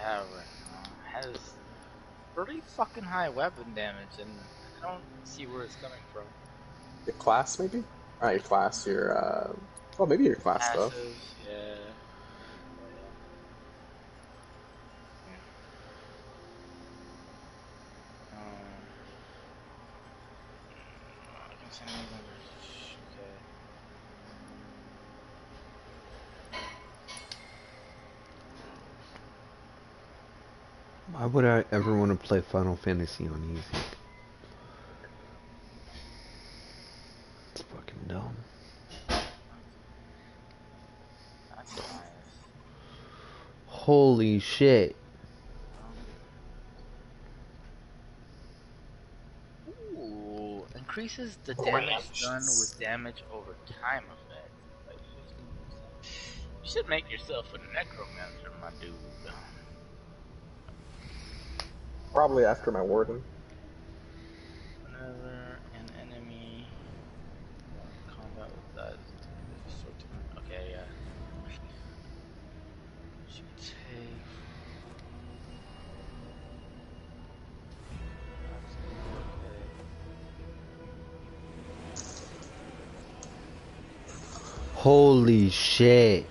have has pretty fucking high weapon damage, and I don't see where it's coming from. Your class, maybe? Not your class, your, well, maybe your class, though. Passive, yeah. Against enemies under... Why would I ever want to play Final Fantasy on easy? It's fucking dumb. That's nice. Holy shit. Ooh, increases the damage done with damage over time effect by 15%. You should make yourself a necromancer, my dude. Probably after my warden. Whenever an enemy combat with that okay, yeah. Should take Holy shit.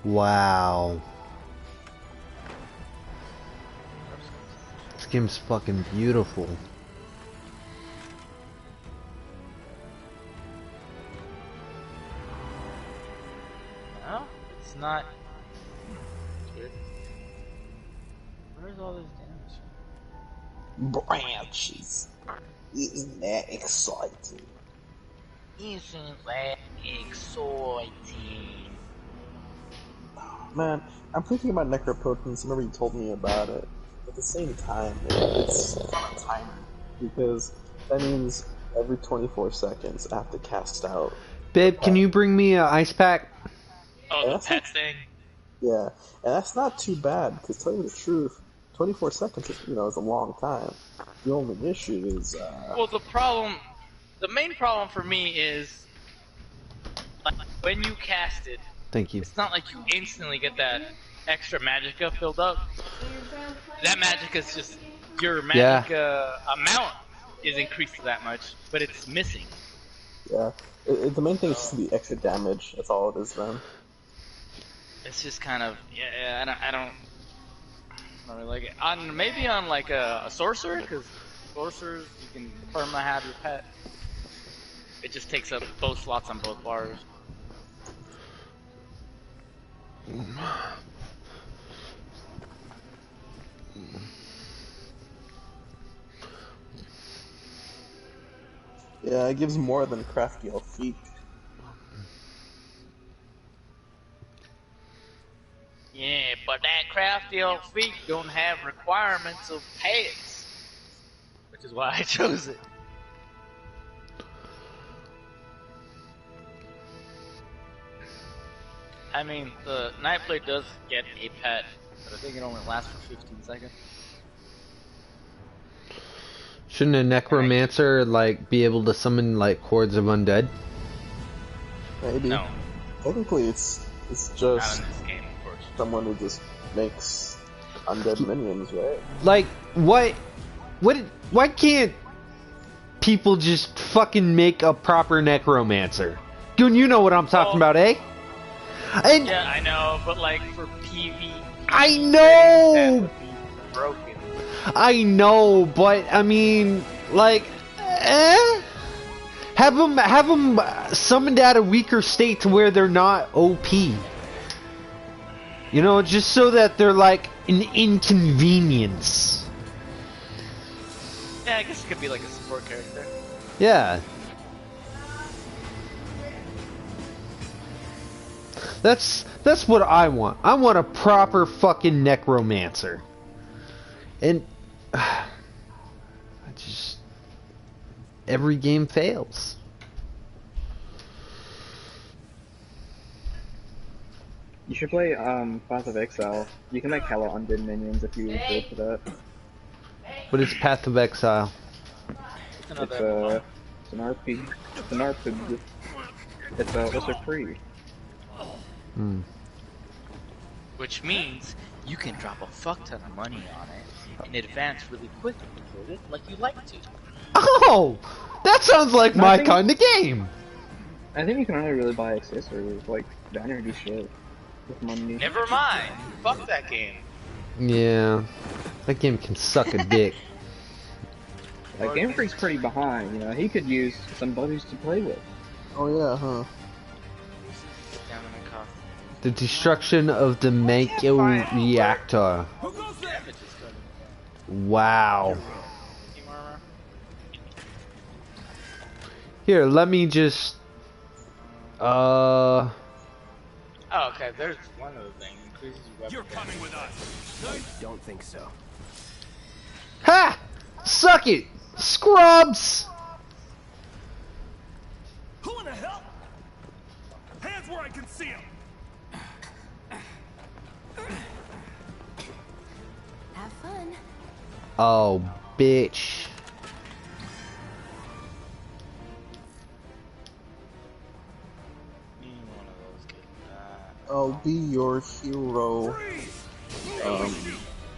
Wow. This game's fucking beautiful. No, it's not good. Where's all this damage? Branches. Isn't that exciting? Isn't that exciting? Man, I'm thinking about necropotence. Remember you told me about it. At the same time, it's kind of timed because that means every 24 seconds I have to cast out. Babe, can you bring me an ice pack? Oh, the pet thing? Yeah, and that's not too bad, because to tell you the truth, 24 seconds is, is a long time. The only issue is, well, the main problem for me is, like, when you cast it, thank you. It's not like you instantly get that extra magicka filled up. That magicka is just, your magicka amount is increased that much, but it's missing. Yeah, the main thing is the extra damage. That's all it is, man. It's just kind of, I don't really like it. Maybe on like a sorcerer, because sorcerers you can perma have your pet. It just takes up both slots on both bars. Yeah, it gives more than crafty elf feet. Yeah, but that crafty elf feet don't have requirements of pets, which is why I chose it. I mean, the Nightblade does get a pet, but I think it only lasts for 15 seconds. Shouldn't a necromancer like be able to summon like hordes of undead? Maybe. No. Technically, it's just not in this game, of course. Someone who just makes undead minions, right? Like what? Why can't people just fucking make a proper necromancer? Goon, you know what I'm talking about, eh? And yeah, I know, but like for PvE, I know. that would be broken. I know, but I mean, like, have them summoned at a weaker state to where they're not OP. You know, just so that they're like an inconvenience. Yeah, I guess it could be like a support character. Yeah. That's what I want. I want a proper fucking necromancer. And I just every game fails. You should play Path of Exile. You can make hella undead minions if you build for that. What is Path of Exile? It's It's another MMO. it's an RP. It's an RPG. It's a free. Hmm. Which means you can drop a fuck ton of money on it and advance really quickly with it, like you like to. Oh, that sounds like my Nothing. kind of game. I think you can only really buy accessories like vanity shit with money. Never mind. Fuck that game. Yeah, that game can suck a dick. Like Game Freak's pretty behind. You know, he could use some buddies to play with. Oh yeah, huh? Down in the cost. The destruction of the Manko reactor. Damage is good. Wow. Team armor. Here, let me just. Oh, okay. There's one other thing. Increases your weapon. You're coming with us. I don't think so. Ha! Suck it, scrubs! Who in the hell? Hands where I can see them. Have fun. Oh, bitch. One of those good. I'll be your hero.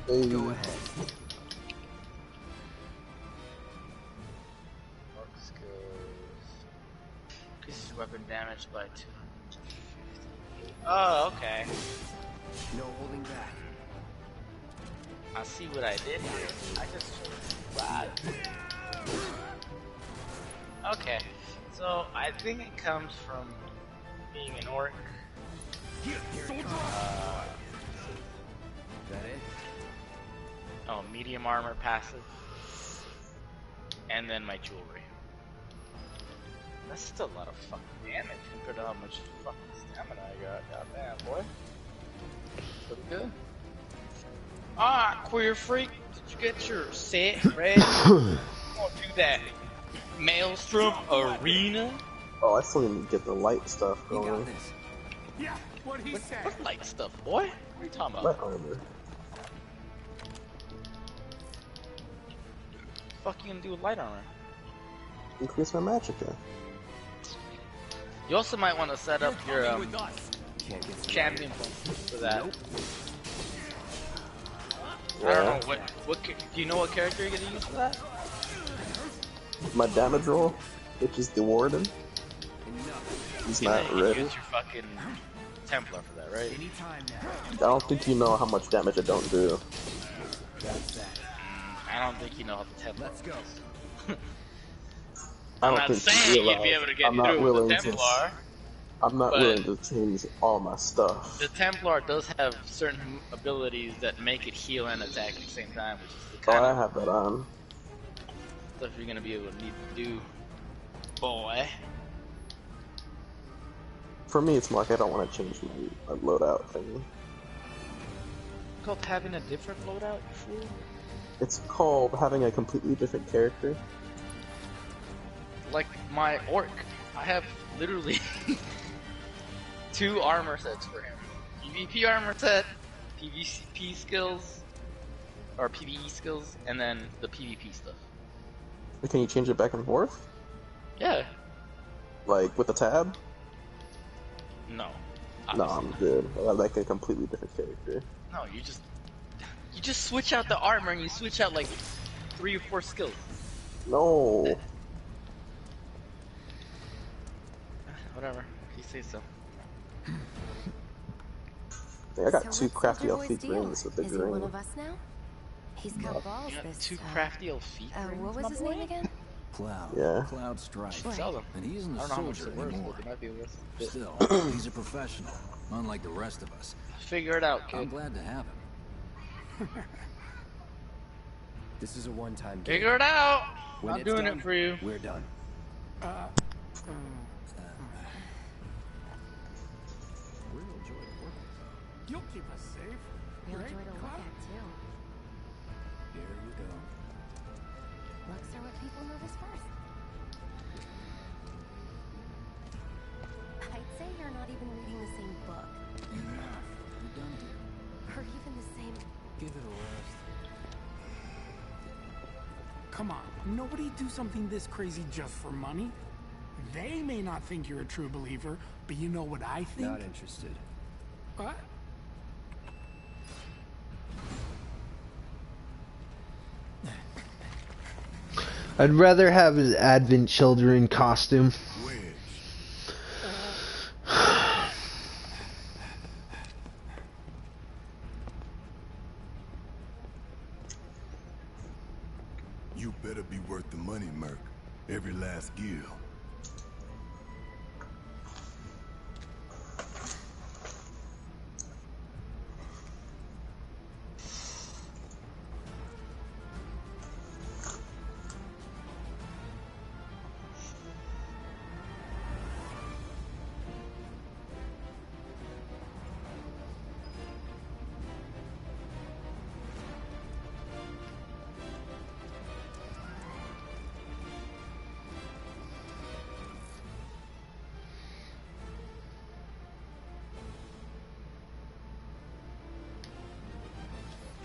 Baby. Go ahead. Mark skills. Increases weapon damage by 250. Oh, okay. No holding back. I see what I did here. I just bad. Okay, so I think it comes from being an orc. Here, soldier. That it? Oh, medium armor passive, and then my jewelry. That's still a lot of fucking damage compared to how much fucking stamina I got. Goddamn, boy. Pretty good. Ah, queer freak, did you get your set ready? We're gonna do that Maelstrom Arena. Oh, I still need to get the light stuff You going. got this. Yeah, what he said. What light stuff, boy? What are you talking Light about? armor. Fuck you gonna do with light armor? Increase my magicka. You also might want to set up your With us. Can't get some champion points for that. Nope. I don't know what do you know what character you're gonna use for that? My damage roll, which is the warden, Enough. is You know not you can ready. use your fucking Templar for that, right? Anytime now. I don't think you know how much damage I don't do. That's that. I don't think you know how the Templar. Let's go. I I'm don't not think saying you you'd be able to get I'm not through with willing the to. Templar. I'm not but- willing to change all my stuff. The Templar does have certain abilities that make it heal and attack at the same time, which is the Oh, kind I of have that on. stuff you're gonna be able to need to do, boy. For me, it's more like I don't want to change my loadout thing. It's called having a different loadout, you fool. It's called having a completely different character. Like my orc, I have literally 2 armor sets for him. PvP armor set, PvP skills, or PvE skills, and then the PvP stuff. Can you change it back and forth? Yeah. Like with the tab? No. No, Obviously I'm not. good. I like a completely different character. No, you just switch out the armor and you switch out like 3 or 4 skills. No. Whatever. If you say so. I got So 2 what's crafty Soldier Boy's elite deal? rings with the Is he one green. of us now? He's got balls. You got This 2 crafty old feet. what was his name again? Cloud. Yeah. Cloud Strike. Sell them. And he isn't I a don't know how much soldier they're worth, anymore. but they might be worth a bit. Still, he's a professional, unlike the rest of us. Figure it out, I'm kid. glad to have him. This is a one-time game. Figure it out. When I'm it's doing done, it for you. We're done. We'll enjoy the work. You'll keep us safe. Real joy to look at too. Here you go. Looks are what people notice first. I'd say you're not even reading the same book. Enough. the same. Give it a rest. Come on, nobody do something this crazy just for money. They may not think you're a true believer, but you know what I think? Not interested. What? I'd rather have an Advent children costume. You better be worth the money, Merc. Every last gill.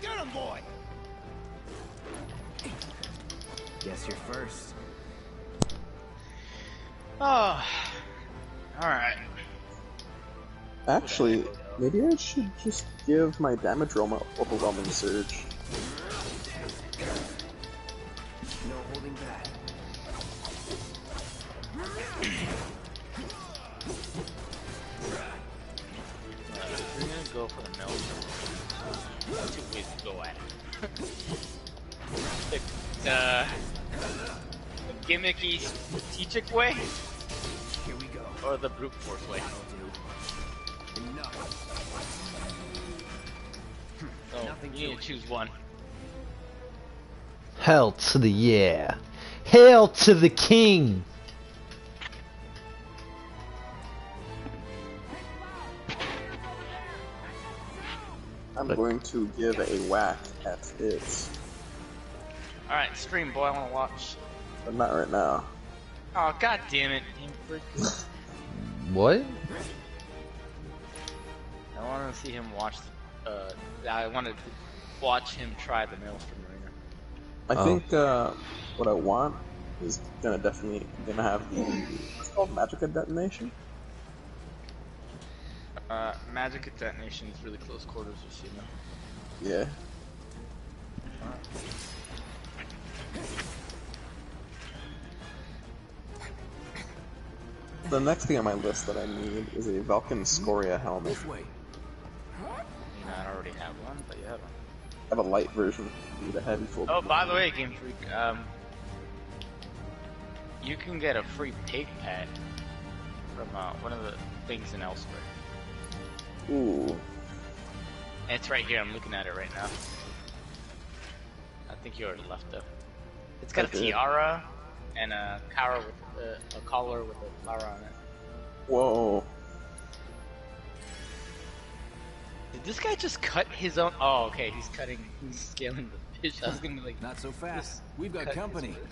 Get him, boy! Guess you're first. Oh. Alright. Actually, maybe I should just give my damage roll my overwhelming surge. No holding back. We're gonna go for the mill. Two ways to go at it. the gimmicky strategic way, Here we go. or the brute force way. Enough. So Nothing you to need it. to choose one. Hell to the yeah. Hail to the king. I'm going to give a whack at it, Alright, stream boy, I wanna watch. but not right now. Oh god damn it, Game Freak. What? I wanna see him watch I wanted to watch him try the Maelstrom Ringer. I Oh. think what I want is definitely gonna have the what's it called Magica detonation. Magic at Detonation is really close quarters with Shima. Yeah. The next thing on my list that I need is a Vulcan Scoria helmet. This way. I mean, I already have one, but you have one. I have a light version. I need a heavy full. Oh, by the way, Game Freak, you can get a free pig pad from one of the things in Elsewhere. Ooh. And it's right here, I'm looking at it right now. I think you already left though. It's got a Okay. tiara and a collar with a collar with a flower on it. Whoa. Did this guy just cut his own? Oh, okay, he's scaling the fish. I was gonna be like, Not so fast. We've got cut company. his fish.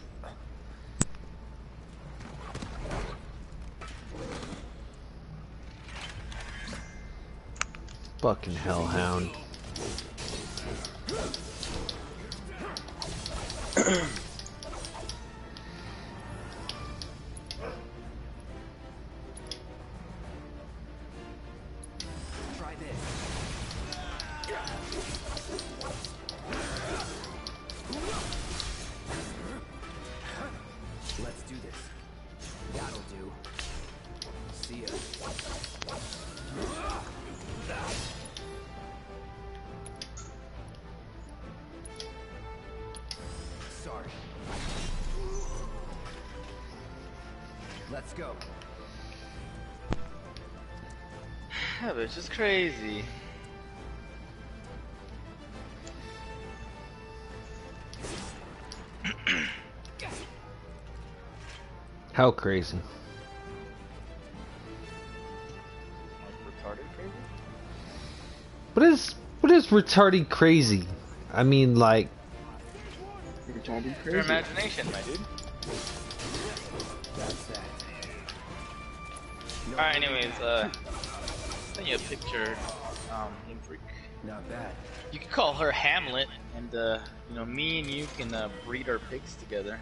Fucking hellhound. Try this. Let's do this. That'll do. See ya. Sorry. Let's go. Yeah, but it's just crazy. How crazy. Like retarded crazy. What is retarded crazy? I mean, like, Retarded Your crazy. imagination, my dude. That's that. Alright, anyways, send you a picture, Game Freak. Not bad. You can call her Hamlet, and you know, me and you can breed our pigs together.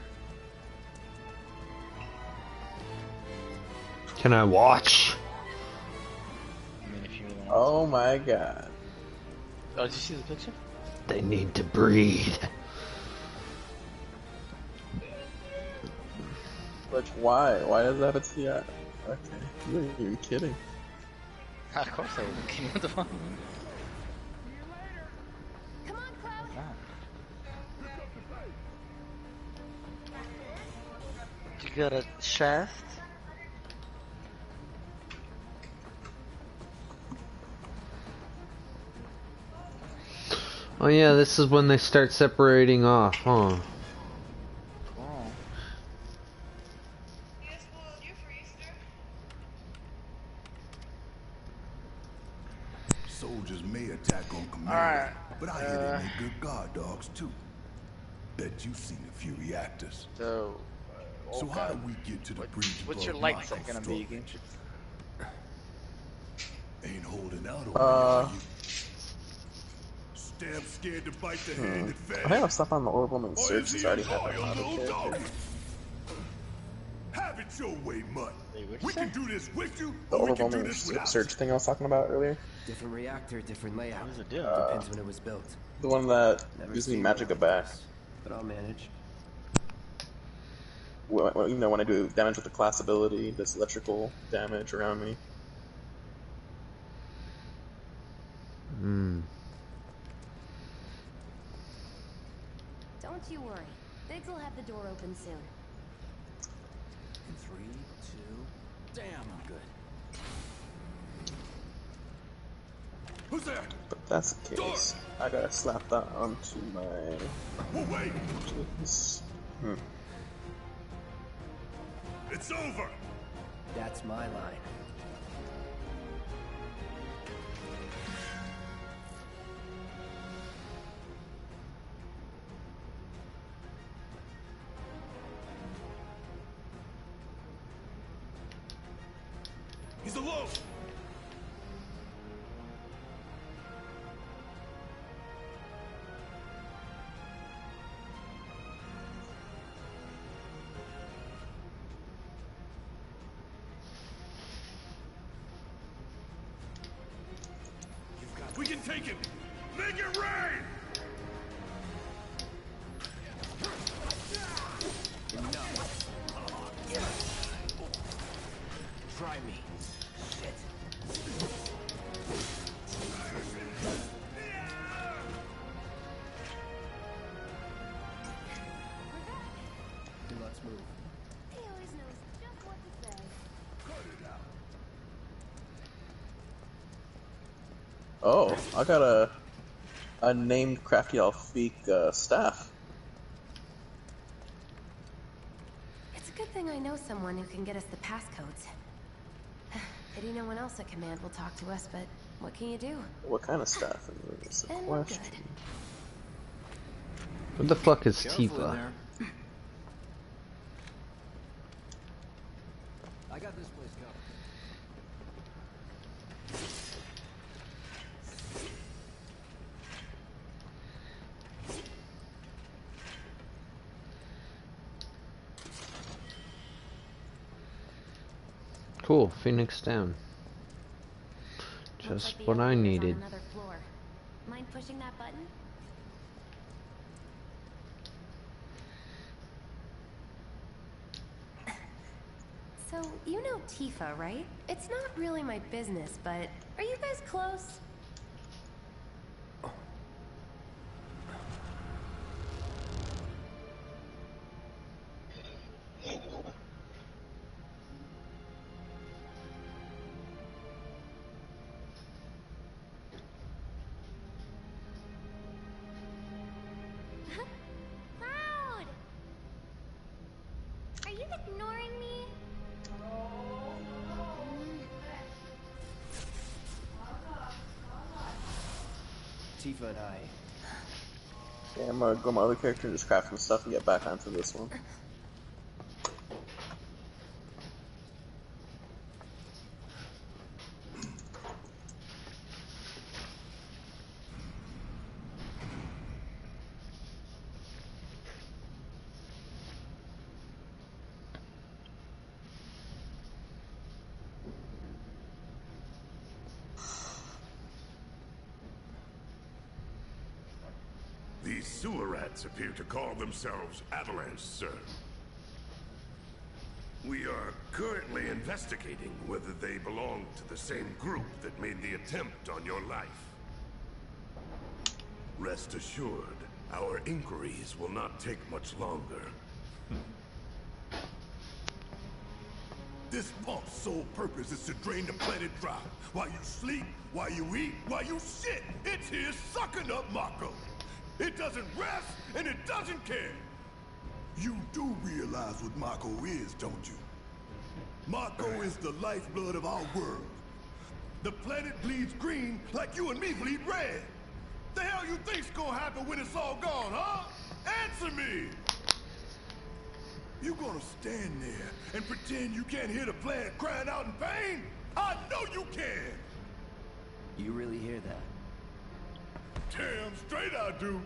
Can I watch? I mean, if you really want. Oh my god. Oh, did you see the picture? They need to breed. Like, why? Why does that have a TI? Okay, you're kidding. Of course I was kidding. What the fuck? Come on, Cloud. Ah. You got a shaft? Oh yeah, this is when they start separating off, huh? Oh. Soldiers may attack on command, Alright, but I hear they make good guard dogs too. Bet you've seen a few reactors. So, So how do we get to the bridge? what's your above light Michael's set gonna be? storage? Ain't holding out on me, Uh, are you? Damn scared to bite the hand that fed I think I'll stop on the orbital and Or search is since he I a already have my loyal auto little character. doggy? Have it your way, Mutt. Wait, what'd We you say? can do this with you, The or we can do overwhelming this without. search thing I was talking about earlier. Different reactor, different layout. What does it do? Depends when it was built. The one that Never gives me seen magic one back. like this, but I'll manage. You know, when I do damage with the class ability, does electrical damage around me. Hmm. Don't you worry. Biggs will have the door open soon. In 3, 2. Damn, I'm good. Who's there? But if that's the case, I gotta slap that onto my... Oh, wait! Hmm. It's over! That's my line. He's alone! We can take him! Make it rain! Try me. Shit. Let's move. He always knows just what to say. Oh, I got a named Crafty Alfiq staff. It's a good thing I know someone who can get us the passcodes. Pity no one else at command will talk to us, but what can you do? What kind of staff is the And question? good. What the fuck is Careful in Tifa? there. I got this place covered. Cool, Phoenix down. Looks Just like the what I elevator's on needed. another floor. Mind pushing that button? So, you know Tifa, right? It's not really my business, but are you guys close? Cloud! Are you ignoring me? Tifa and I. Yeah, I'm gonna go my other character and just craft some stuff and get back onto this one. These sewer rats appear to call themselves Avalanche, sir. We are currently investigating whether they belong to the same group that made the attempt on your life. Rest assured, our inquiries will not take much longer. This pump's sole purpose is to drain the planet dry. While you sleep, while you eat, while you shit, it's here sucking up Mako. It doesn't rest, and it doesn't care. You do realize what Mako is, don't you? Mako is the lifeblood of our world. The planet bleeds green like you and me bleed red. The hell you think's gonna happen when it's all gone, huh? Answer me! You gonna stand there and pretend you can't hear the planet crying out in pain? I know you can! You really hear that? Damn straight I do!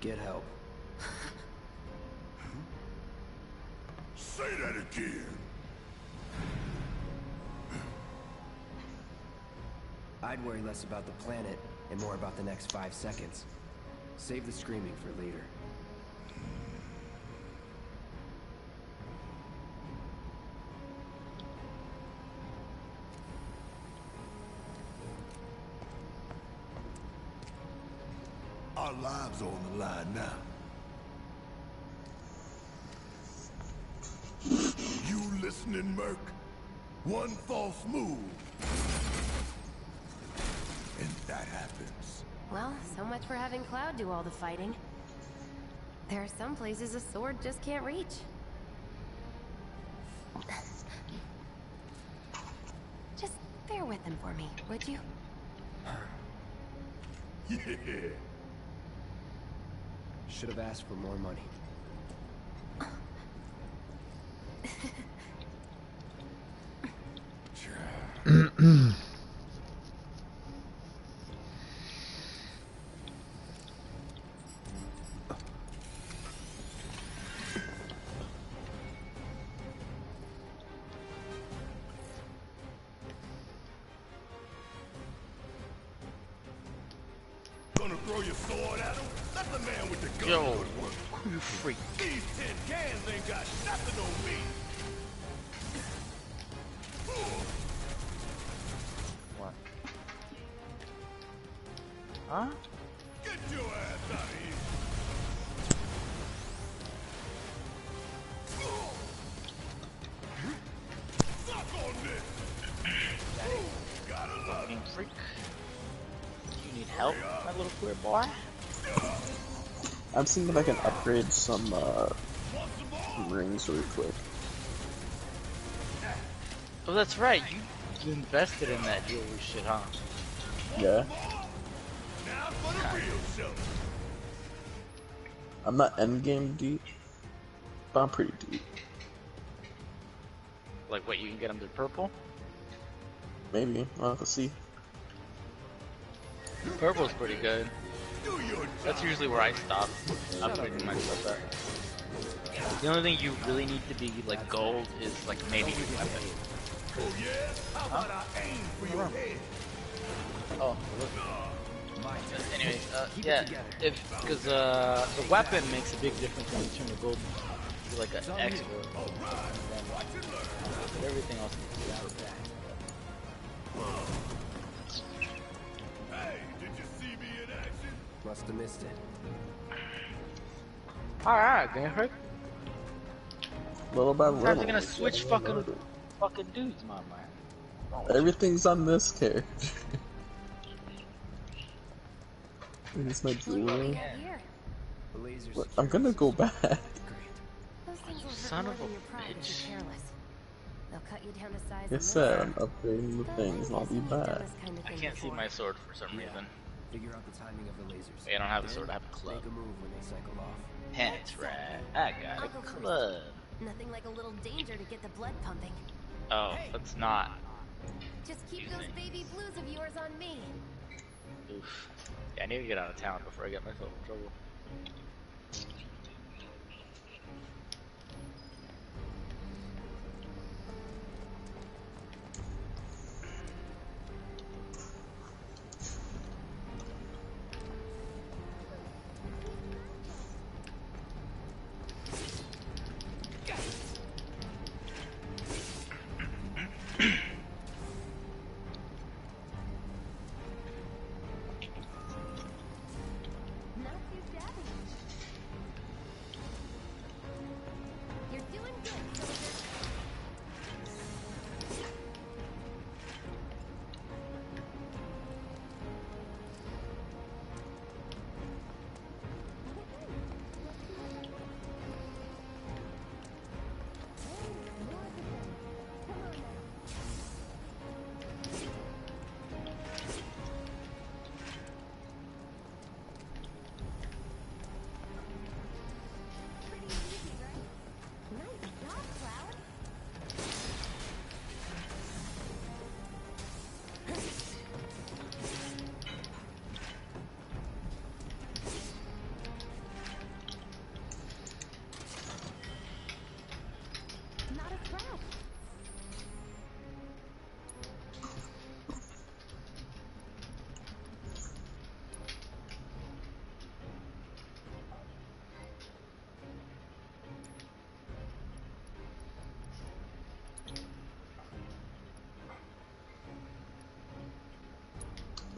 Get help. Say that again! I'd worry less about the planet and more about the next 5 seconds. Save the screaming for later. Our lives are on the line now. You listening, Merc? One false move, and that happens. Well, so much for having Cloud do all the fighting. There are some places a sword just can't reach. Just bear with him for me, would you? Yeah. Should have asked for more money. Gonna throw your sword at him? Let the man with the gun Yo, go to work. you freak. These 10 cans ain't got nothing on me. What? Huh? Get your ass out of here. Suck on this. Gotta love Fucking freak. You need help, my little queer boy? I'm seeing if I can upgrade some rings really quick. Oh, that's right. You invested in that jewelry shit, huh? Yeah. now for the real show. I'm not endgame deep, but I'm pretty deep. Like, what, you can get them to purple? Maybe. I'll have to see. Purple's pretty good. Do your That's job. usually where I stop upgrading my stuff at. The only thing you really need to be, like, gold is, like, maybe your weapon. Oh yeah? How about I aim for your head? Oh, anyways, yeah, because the weapon makes a big difference when you turn the gold to like an expert. But everything else is purple. Hey, did you see me in action? Must have missed it. Alright, Gameplay. Little by Guys little. are gonna switch fucking dudes, my man. Everything's on this character. Here's my Look what we jewelry. have here. The laser's What? I'm gonna go back. Those things will hurt Son more of than a your pride if bitch. you're careless. They'll cut you down to size Like I and said, I'm live. upgrading the But things and I'll guess be you've done back. this kind of I thing can't see before. my sword for some reason. Figure out the timing of the lasers. I don't have a Then sword, I have a club. Make a move when they cycle off. That's right, I got a Uncle Chris. club. Nothing like a little danger to get the blood pumping. Oh, that's not. Just keep those baby blues of yours on me. Oof. Yeah, I need to get out of town before I get myself in trouble.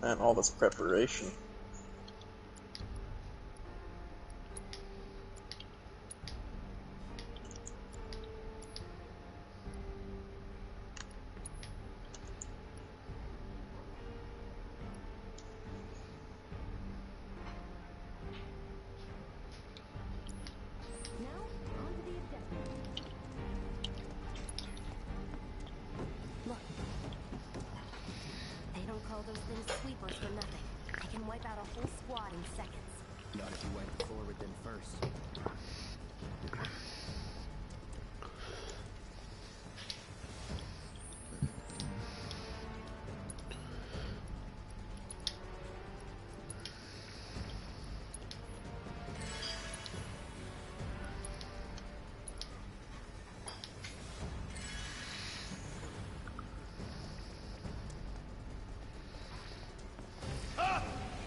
And all this preparation. They don't call those things sweepers for nothing. They can wipe out a whole squad in seconds. Not if you wipe the floor with them first.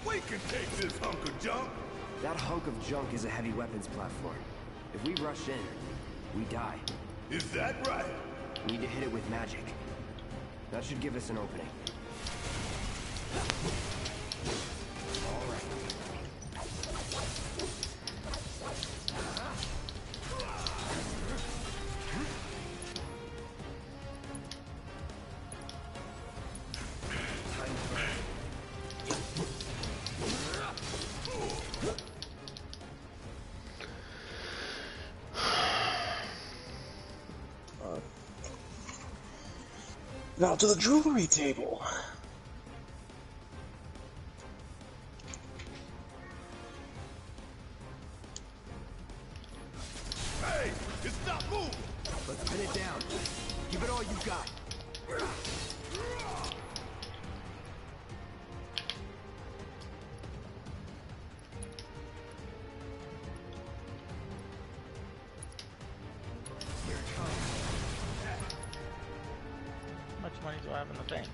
We can take this hunk of junk. That hunk of junk is a heavy weapons platform. If we rush in, we die. Is that right? Need to hit it with magic. That should give us an opening. All right. Now to the jewelry table. Hey, just stop moving. Let's pin it down. Give it all you got. How much money do I have in the bank?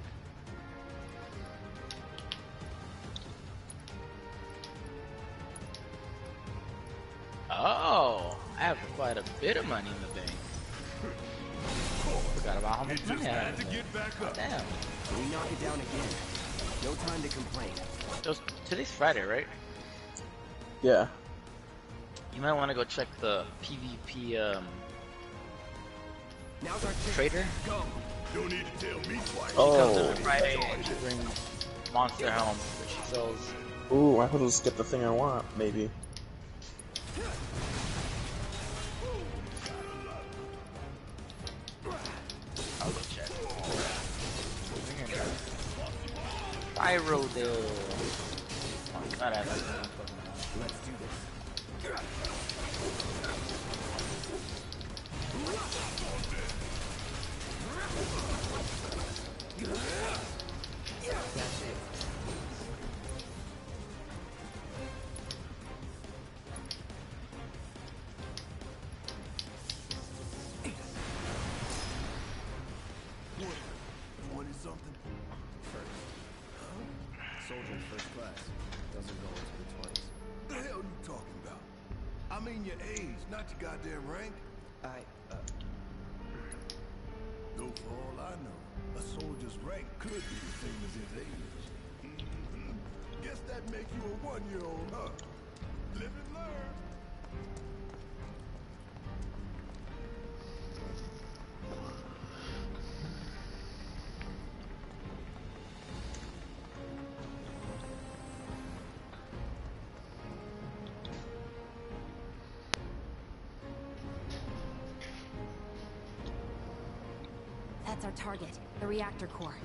Oh, I have quite a bit of money in the bank. Forgot about how much It money just I had have. to in there. get back up. Damn. We knock it down again. No time to complain. Today's Friday, right? Yeah. You might want to go check the PvP Now's our chance. trader. Go. Don't need to tell me twice. She comes Oh. in on Friday and she brings monster helms that she sells. Ooh, I could just get the thing I want, maybe. I'll go check. Pyro deal. Oh, God, I have to- Let's do this. That's it. What? 20 something? First. Soldier in first class. Doesn't go into the 20s. The hell you talking about? I mean your age, not your goddamn rank. Though for all I know, a soldier's rank could be the same as his age. Guess that makes you a 1-year-old, huh? Live and learn. That's our target, the reactor core.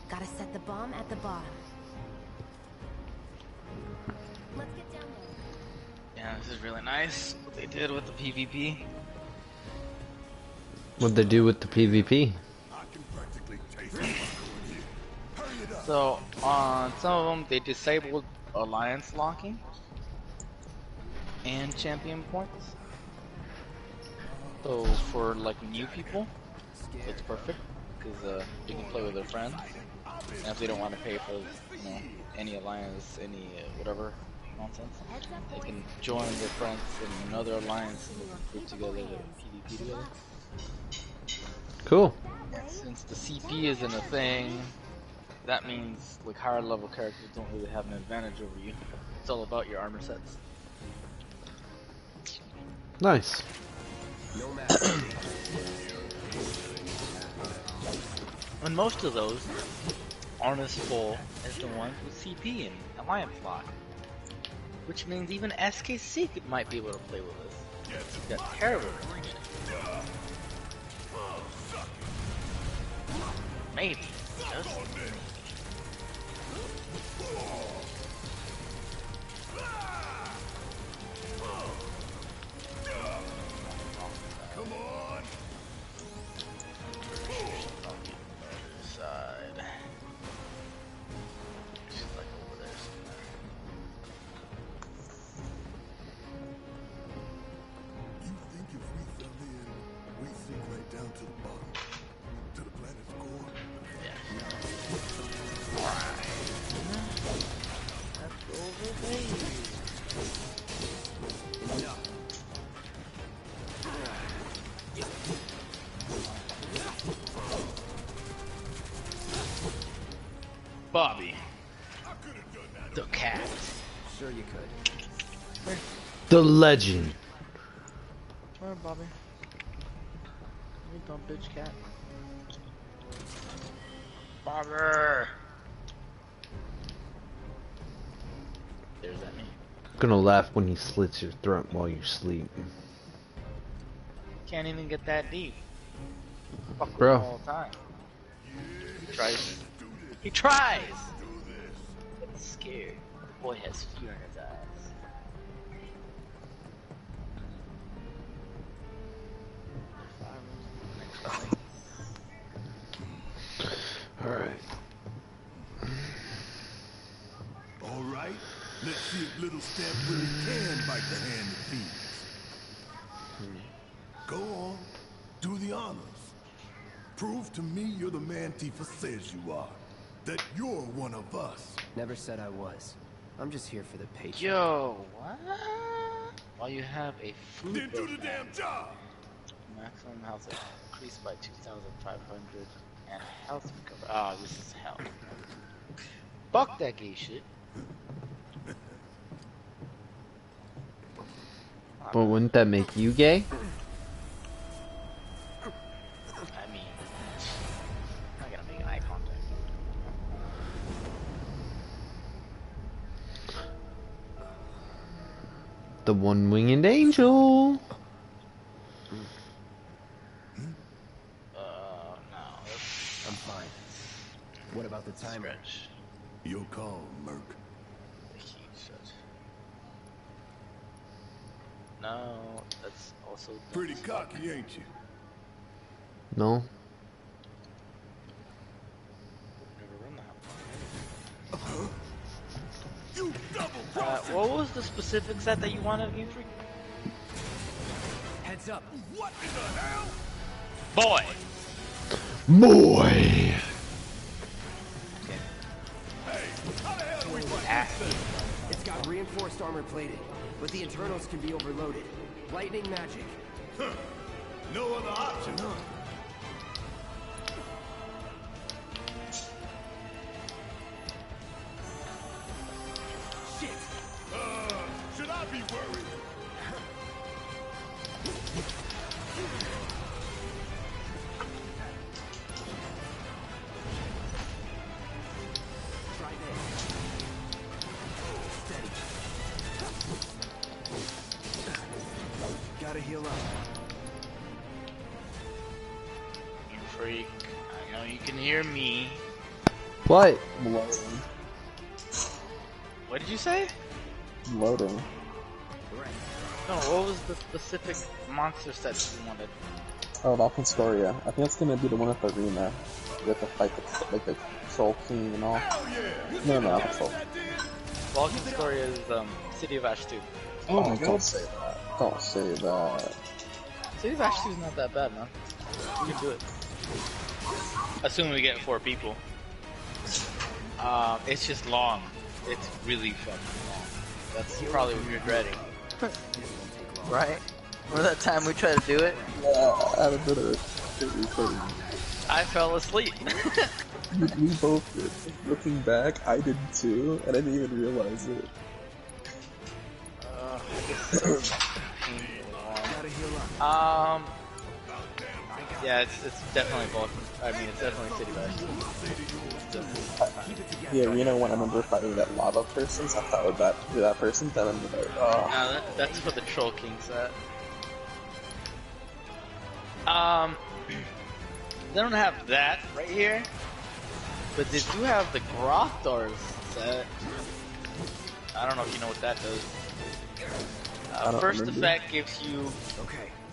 Gotta set the bomb at the bottom. Let's get down there. Yeah, this is really nice. What they did with the PvP. What'd they do with the PvP? I can practically taste it going here. Hurry it up. So on some of them, they disabled alliance locking and champion points. So for like new people, it's perfect because they can play with their friends, and if they don't want to pay for any alliance, any whatever nonsense, they can join their friends in another alliance and they can group together to PvP together. Cool. Since the CP isn't a thing, that means like higher level characters don't really have an advantage over you. It's all about your armor sets. Nice. No matter. And most of those aren't as full as the ones with CP and Alliance lock. Which means even SKC might be able to play with this. It's got terrible range. Maybe. Just Come on. side. She's like over there somewhere. You think if we fell in, we sink right down to the bottom? To the planet's core? Let's go over there. Bobby, I could have done that. the cat. Sure you could. The legend. Where, Bobby? You dumb bitch cat. Bobby. There's that me. Gonna laugh when he slits your throat while you sleep. Can't even get that deep. Fuck with Bro. him all the time. He tries. He tries! He's scared. The boy has fear in his eyes. Alright. All right. Let's see if little Steph really can bite the hand that feeds. Go on. Do the honors. Prove to me you're the man Tifa says you are. That you're one of us. Never said I was. I'm just here for the paycheck. Yo, what? While you have a food Then do the build damn job. maximum health increased by 2,500 and health recovery. Ah, this is hell. Fuck that gay shit. But wouldn't that make you gay? I mean, I'm not gonna make eye contact. The one-winged angel. No, that's I'm fine. What about the timer? stretch. Your call, Merc. The heat shut. No, that's also Pretty cocky, ain't you? No. Never run that. You double What was the specific set that you wanted, you freak? Heads up. What in the hell? Boy! Boy. Hey, how the hell do we fight Ah. this thing? It's got reinforced armor plating, but the internals can be overloaded. Lightning magic. Huh. No other option, huh? Shit! Should I be worried? Try this. Steady. Gotta heal up. You freak. I know you can hear me. What? Loading. What did you say? Loading. No, what was the specific monster set you wanted? Oh, Valkyria. I think that's gonna be the one at the arena. You have to fight the Troll King and all. No, not Troll. Vulcan Story is City of Ash 2. Oh my god. Don't say that. Don't say that. City of Ash 2 is not that bad, man. You can do it. Assuming we get 4 people. It's just long. It's really fucking long. That's probably what you're dreading. Right? Remember that time we tried to do it? Yeah, I had a bit of recording. I fell asleep. We both did. Looking back, I did too, and I didn't even realize it. Yeah, it's definitely Vulcan. I mean, it's definitely City Bash. The arena, when I remember fighting that lava person, so I thought with that person, then I'm like, oh. No, that's for the Troll King set. They don't have that right here, but they do have the Grothdars set. I don't know if you know what that does. First effect gives you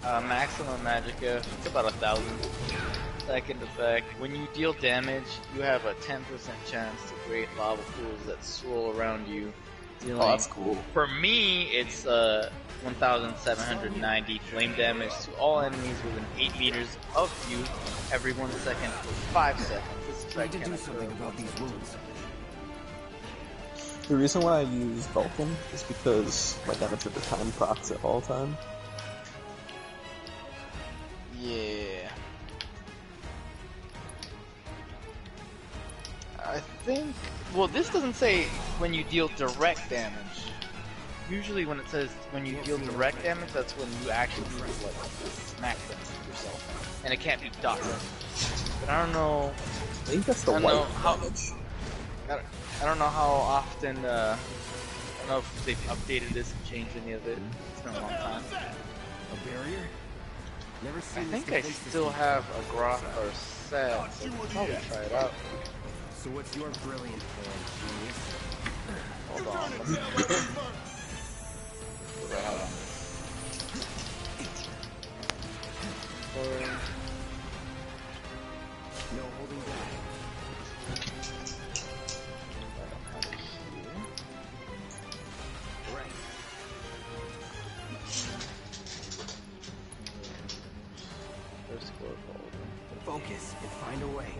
maximum magicka. It's about 1,000. Second effect, when you deal damage, you have a 10% chance to create lava pools that swirl around you. Oh, that's cool. For me, it's 1,790 flame damage to all enemies within 8 meters of you every 1 second for 5 seconds. This effect can occur about these wounds. The reason why I use Vulcan is because my damage at the time procs at all time. Yeah. I think... Well, this doesn't say when you deal direct damage. Usually when it says when you deal direct damage, that's when you actually like smack them yourself. And it can't be dodged. But I don't know... I think that's the white damage. I don't know how often... I don't know if they've updated this and changed any of it. It's been a long time. A barrier? Never seen I think I still have a Grothdar set, so I'll probably try it out. So what's your brilliant plan, genius? Hold on. No holding back. Right. Focus and find a way.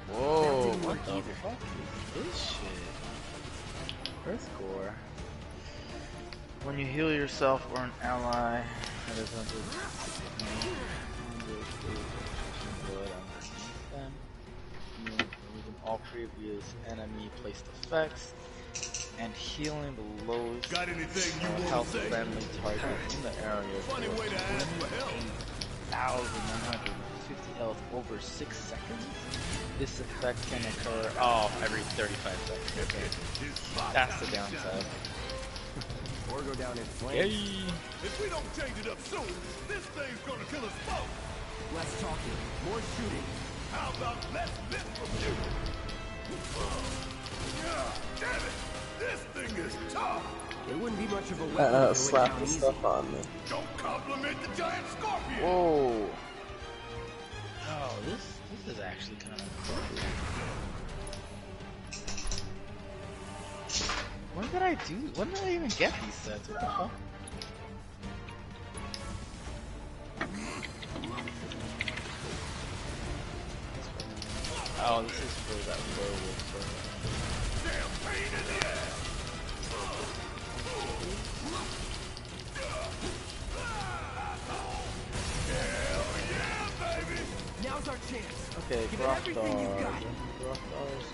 Whoa, what the fuck is this shit? Earth Core. When you heal yourself or an ally that is under blood underneath them, you remove all previous enemy placed effects and healing the lowest health friendly target in the area for 1,950 health over 6 seconds. This effect can occur every 35 seconds. Okay. That's the downside. Or go down in flames. If we don't change it up soon, this thing's gonna kill us both. Less talking, more shooting. How about less bit from you? Damn it! This thing is tough. It wouldn't be much of a weapon. Slap the stuff on me. Don't compliment the giant scorpion. Whoa. Oh, this is actually kind of cool. When did I do? When did I even get these sets? What the fuck? Oh, this is for that werewolf. Damn pain in the ass. Hell yeah, baby! Now's our chance. Okay, Give it everything you've got. Grothdars.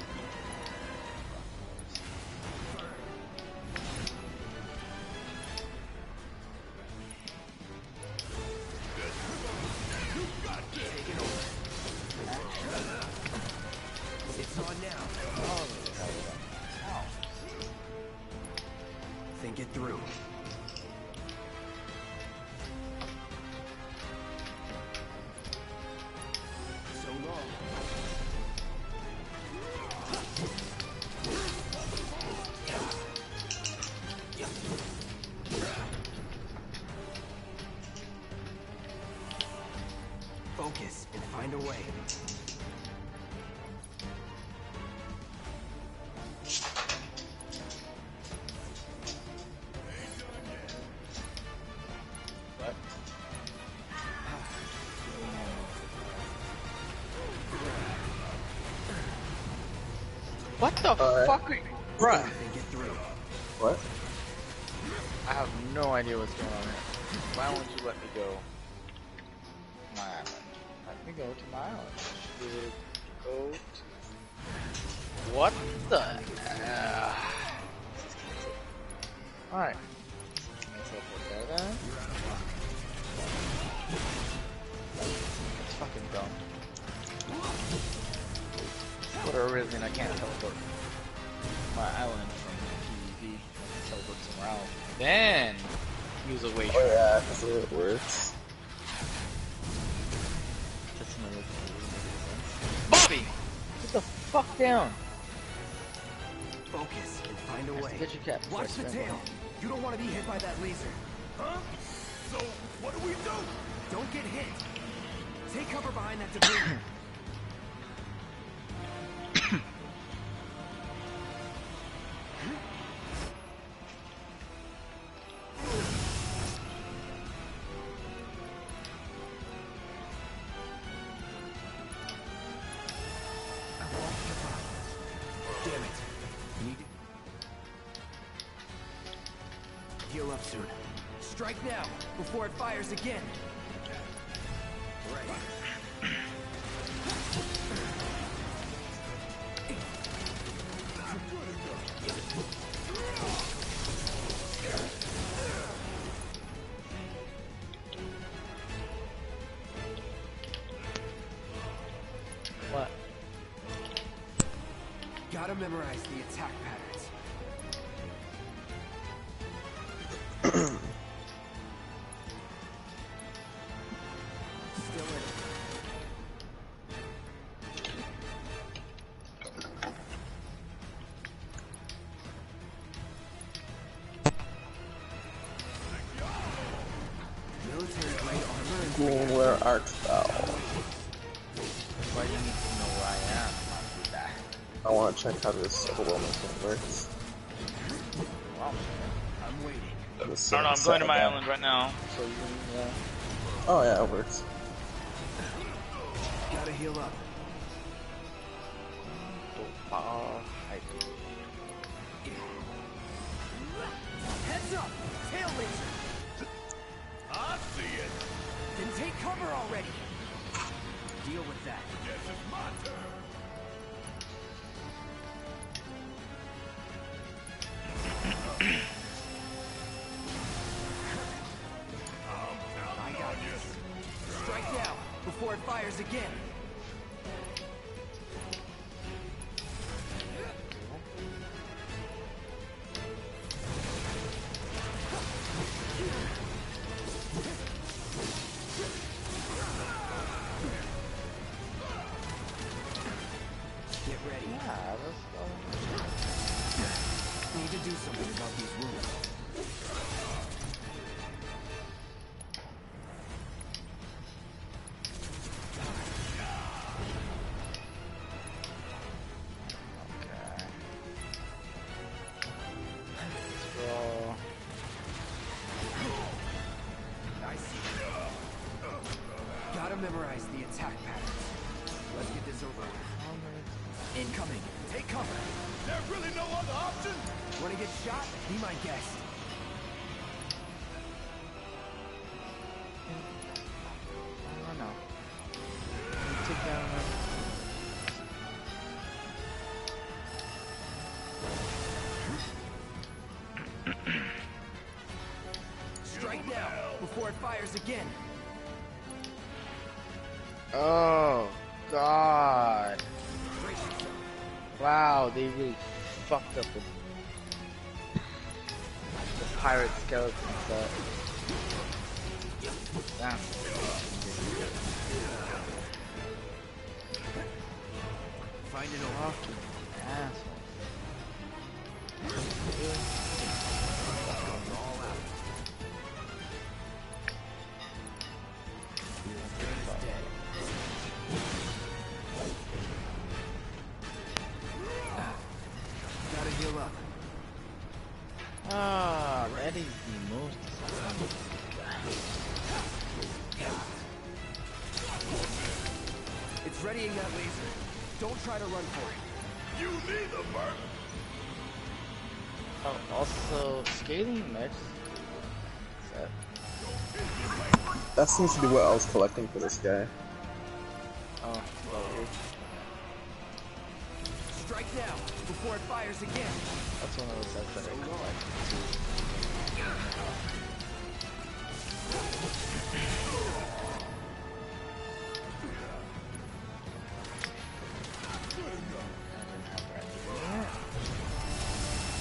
It's on now. Think it through. So long. Focus and find a way. What the fuck are you... Bruh. Think it through. What? I have no idea what's going on here. Why won't you let me go? My island. Let me go to my island. Go to... What the... Alright. It's fucking dumb. What a reason I can't teleport my island from PvP. I can teleport somewhere else. Then use a way. Oh yeah, that's the way it works. That's another thing. Bobby! Get the fuck down! Focus and find a way. Get your cap. Watch the tail. You don't want to be hit by that laser. Huh? So, what do we do? Don't get hit. Take cover behind that debris. Damn it. Need to heal up soon. Strike now, before it fires again. Right. What? Gotta memorize the attack patterns. Still in it. Military grade armor and Cool, where art thou? Why do you need to know where I am? I'll do that. I want to check how this overwhelming thing works. Wow. I'm waiting. That is I don't know, I'm going to my sad. island right now. So you can, Oh yeah, it works. Gotta heal up. Heads up! Tail laser! I see it. Then take cover already! Deal with that. Guess it's my turn. I got this. Strike now, before it fires again. Get ready. yeah, let's go. Need to do something about these wounds. Okay. Let's go. I see. Gotta memorize the attack patterns. Let's get this over with. Incoming. Take cover. There's really no other option? Wanna get shot? Be my guest. I don't know. Take down Strike now, before it fires again. Oh, God. Brace yourself. Wow, they really fucked up with the pirate skeleton stuff. Damn. Find it a Fucking asshole. all out. Dead. Gotta heal up. Ah, that is the most. It's readying that laser. Don't try to run for it. You neither, Bert. Oh, also scaling mechs. That That seems to be what I was collecting for this guy. Oh, well, Strike now, before it fires again. that's one of those sets that I collect.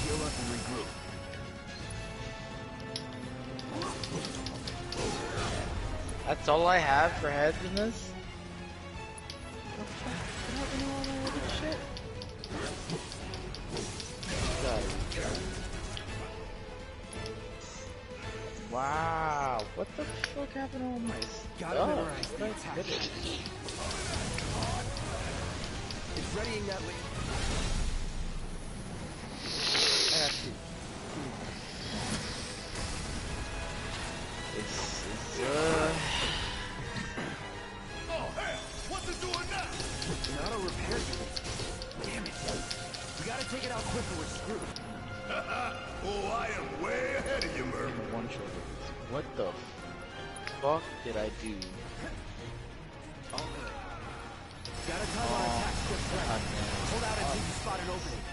Heal up and regroup. That's all I have for heads in this? Wow, what the fuck happened to all my Gotta stuff? memorize the attack. It's readying that way. Oh, hell! What's it doing now? Not a repair unit. Damn it. We gotta take it out quick or we're screwed. Oh, I am way ahead of you, Murphy. One shoulder. What the fuck did I do? All good. Gotta time our attacks just right. Hold out until you spot an opening.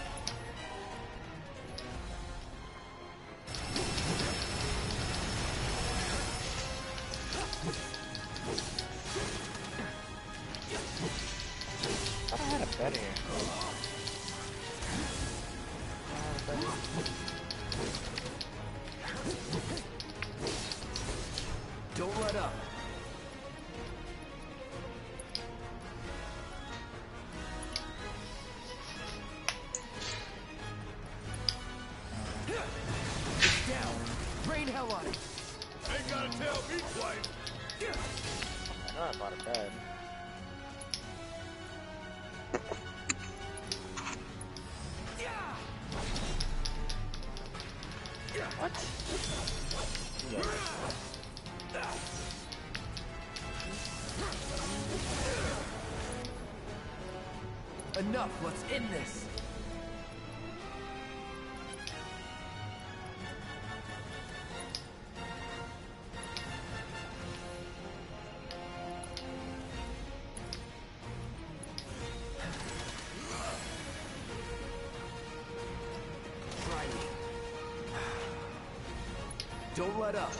I thought I had a better. Don't let up. Down. Rain hell on it. Ain't gotta tell me twice. I know I bought a bed. What? Enough, let's end this. Try me. Don't let up.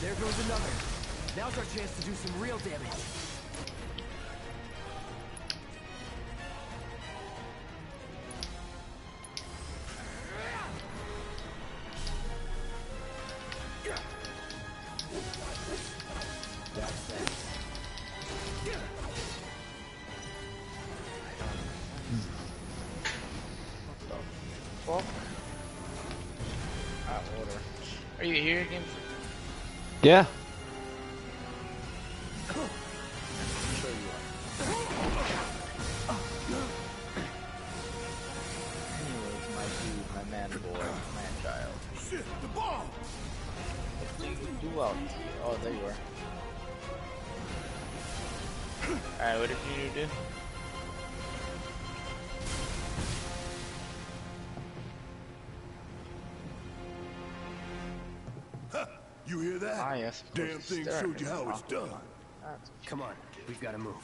There goes another. Now's our chance to do some real damage. That's that. Fuck. Out of order. Are you here again? Yeah. I'm sure you are. Anyways, my dude, my man boy, man child. Shit, the bomb! Do well. Oh, there you are. Alright, what did you do? You hear that? Ah, yes. of course, Damn it's thing staring showed you at me. how it's done. That's- Come on, we've got to move.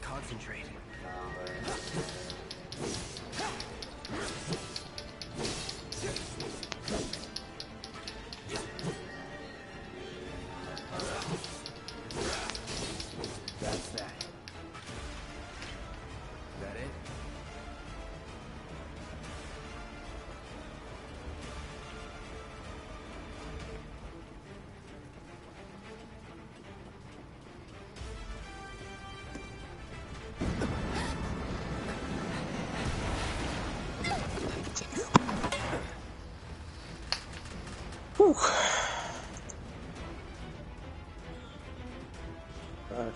Concentrate. That's that. That it?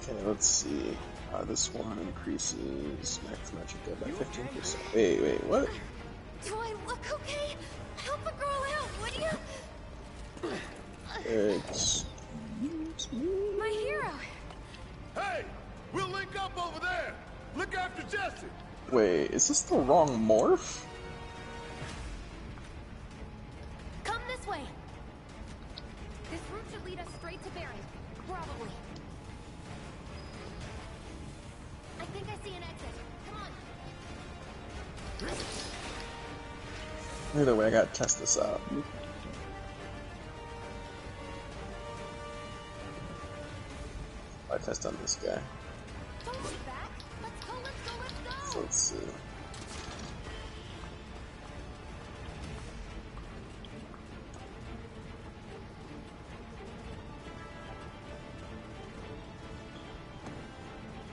Okay, let's see. This one increases max magic by 15%. Wait, what? Do I look okay? Help a girl out, would you? Excuse me? My hero. Hey, we'll link up over there. Look after Jesse. Wait, is this the wrong morph? Come this way. This route should lead us straight to Baron. Probably. I think I see an exit. Come on. Either way, I gotta test this out. I test on this guy. Don't look back. Let's go, let's go, let's go. So let's see.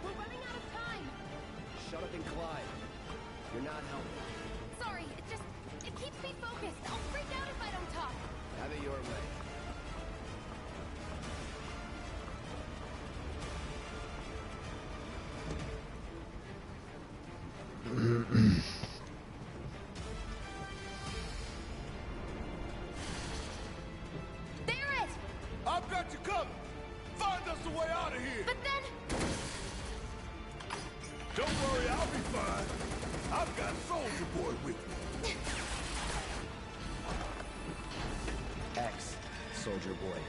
We're running out of time. Shut up and Clyde. You're not helping. Sorry, it keeps me focused. I'll freak out if I don't talk. Have it your way. Barrett! I've got you covered. Find us a way out of here. But then... Don't worry, I'll be fine. I've got Soldier Boy with me. X, Soldier Boy.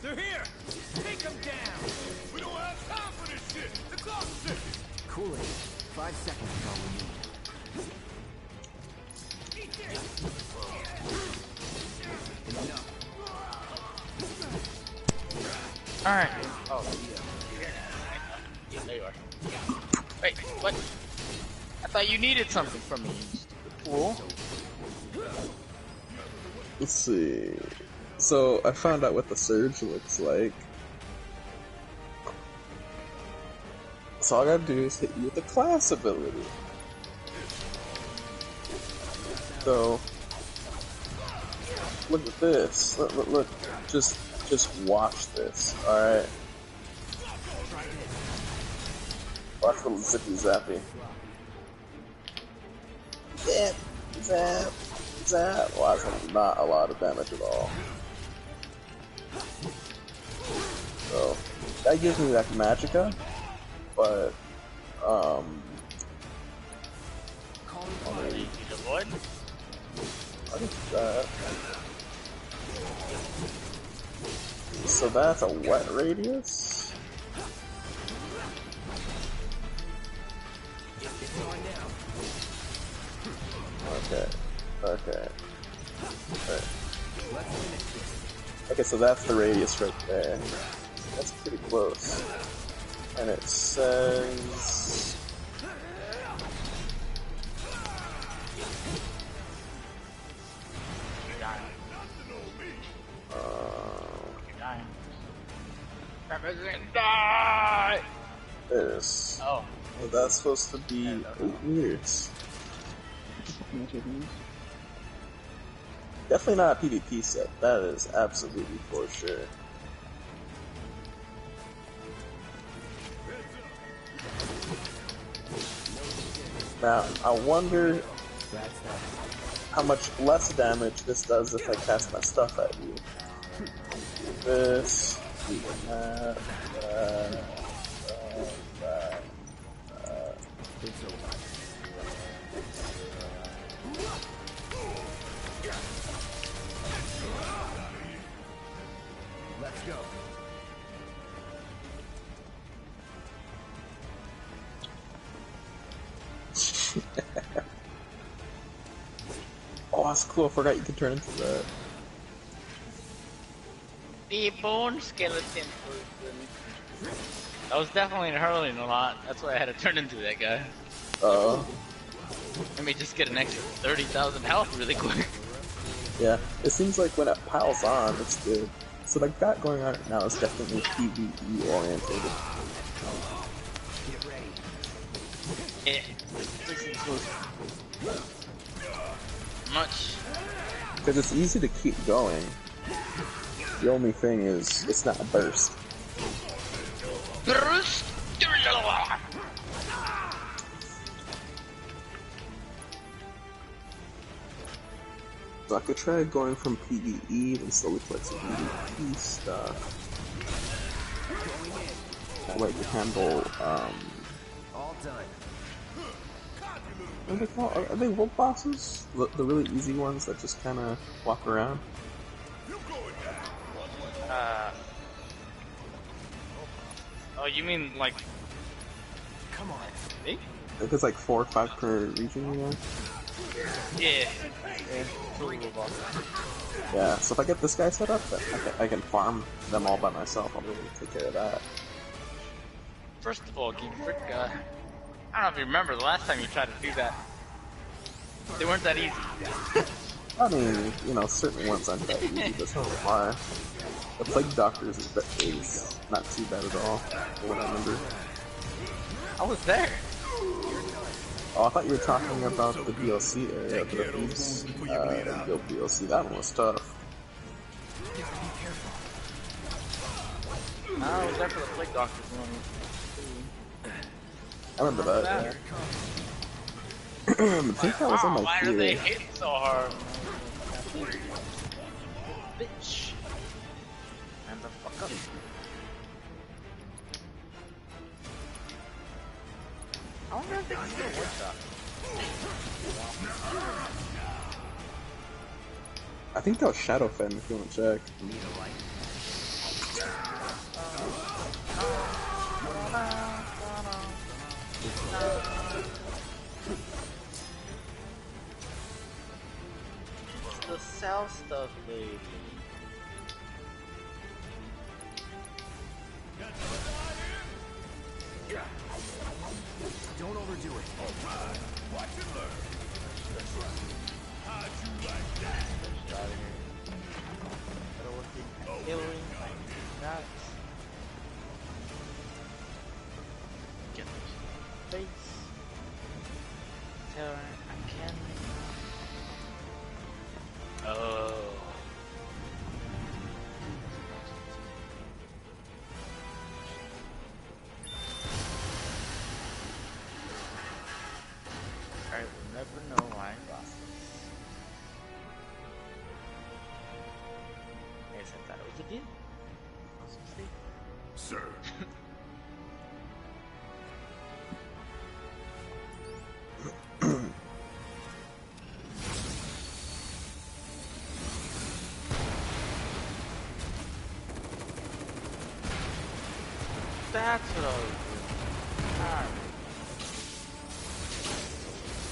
They're here. Take them down. We don't have time for this shit. The clock's ticking. Cooling. 5 seconds is all we need. Enough. Alright. Oh, yeah, there you are. Wait, what? I thought you needed something from me, you stupid fool. Let's see. So, I found out what the surge looks like. So all I gotta do is hit you with the class ability. So, look at this. Look. Just watch this, alright? Watch little zippy zappy. Zap, zap, zap. Watch not a lot of damage at all. So, that gives me that Magica, but, I think that. So that's a wet radius? Okay. Okay, so that's the radius right there. That's pretty close. And it says... Die! This. Oh. So that's supposed to be 8 meters. Definitely not a PvP set. That is absolutely for sure. Now, I wonder how much less damage this does if I cast my stuff at you. This, that. Let's go. Oh, that's cool. I forgot you could turn into that. The bone skeleton person. I was definitely hurling a lot. That's why I had to turn into that guy. Let me just get an extra 30,000 health really quick. Yeah, it seems like when it piles on, it's good. So like that going on right now is definitely PvE oriented. Get ready. Yeah. This is much. Because it's easy to keep going. The only thing is, it's not a burst. So I could try going from PvE and slowly collect some PvP stuff. That way I could handle, All done. what are they called? Are they world bosses? The really easy ones that just kind of walk around? Oh, you mean like? Come on. Me? I think it's like 4 or 5 per region, you know? Yeah. Yeah, so if I get this guy set up, then I can farm them all by myself. I'll be able to take care of that. First of all, Geek Frick, I don't know if you remember the last time you tried to do that. They weren't that easy. I mean, you know, certain ones aren't that easy, but some of them are. The Plague Doctors is not too bad at all, from what I remember. I was there. Oh, I thought you were talking about the DLC area, the Thieves Guild DLC. That one was tough. I was there for the Plague Doctors one. I remember that, yeah. I think that was on my why are theater. they hitting so hard? Bitch. Man the fuck up. I wonder if they can still one shot. I think that was Shadowfen, if you want to check. The south stuff, lady. Don't overdo it. Watch and learn. How'd you like that? Killing nuts. Get this face. Tell her I can. Oh. I will never know why I lost this. I guess I thought it was a deal. Sir. That's what I was doing. Alright.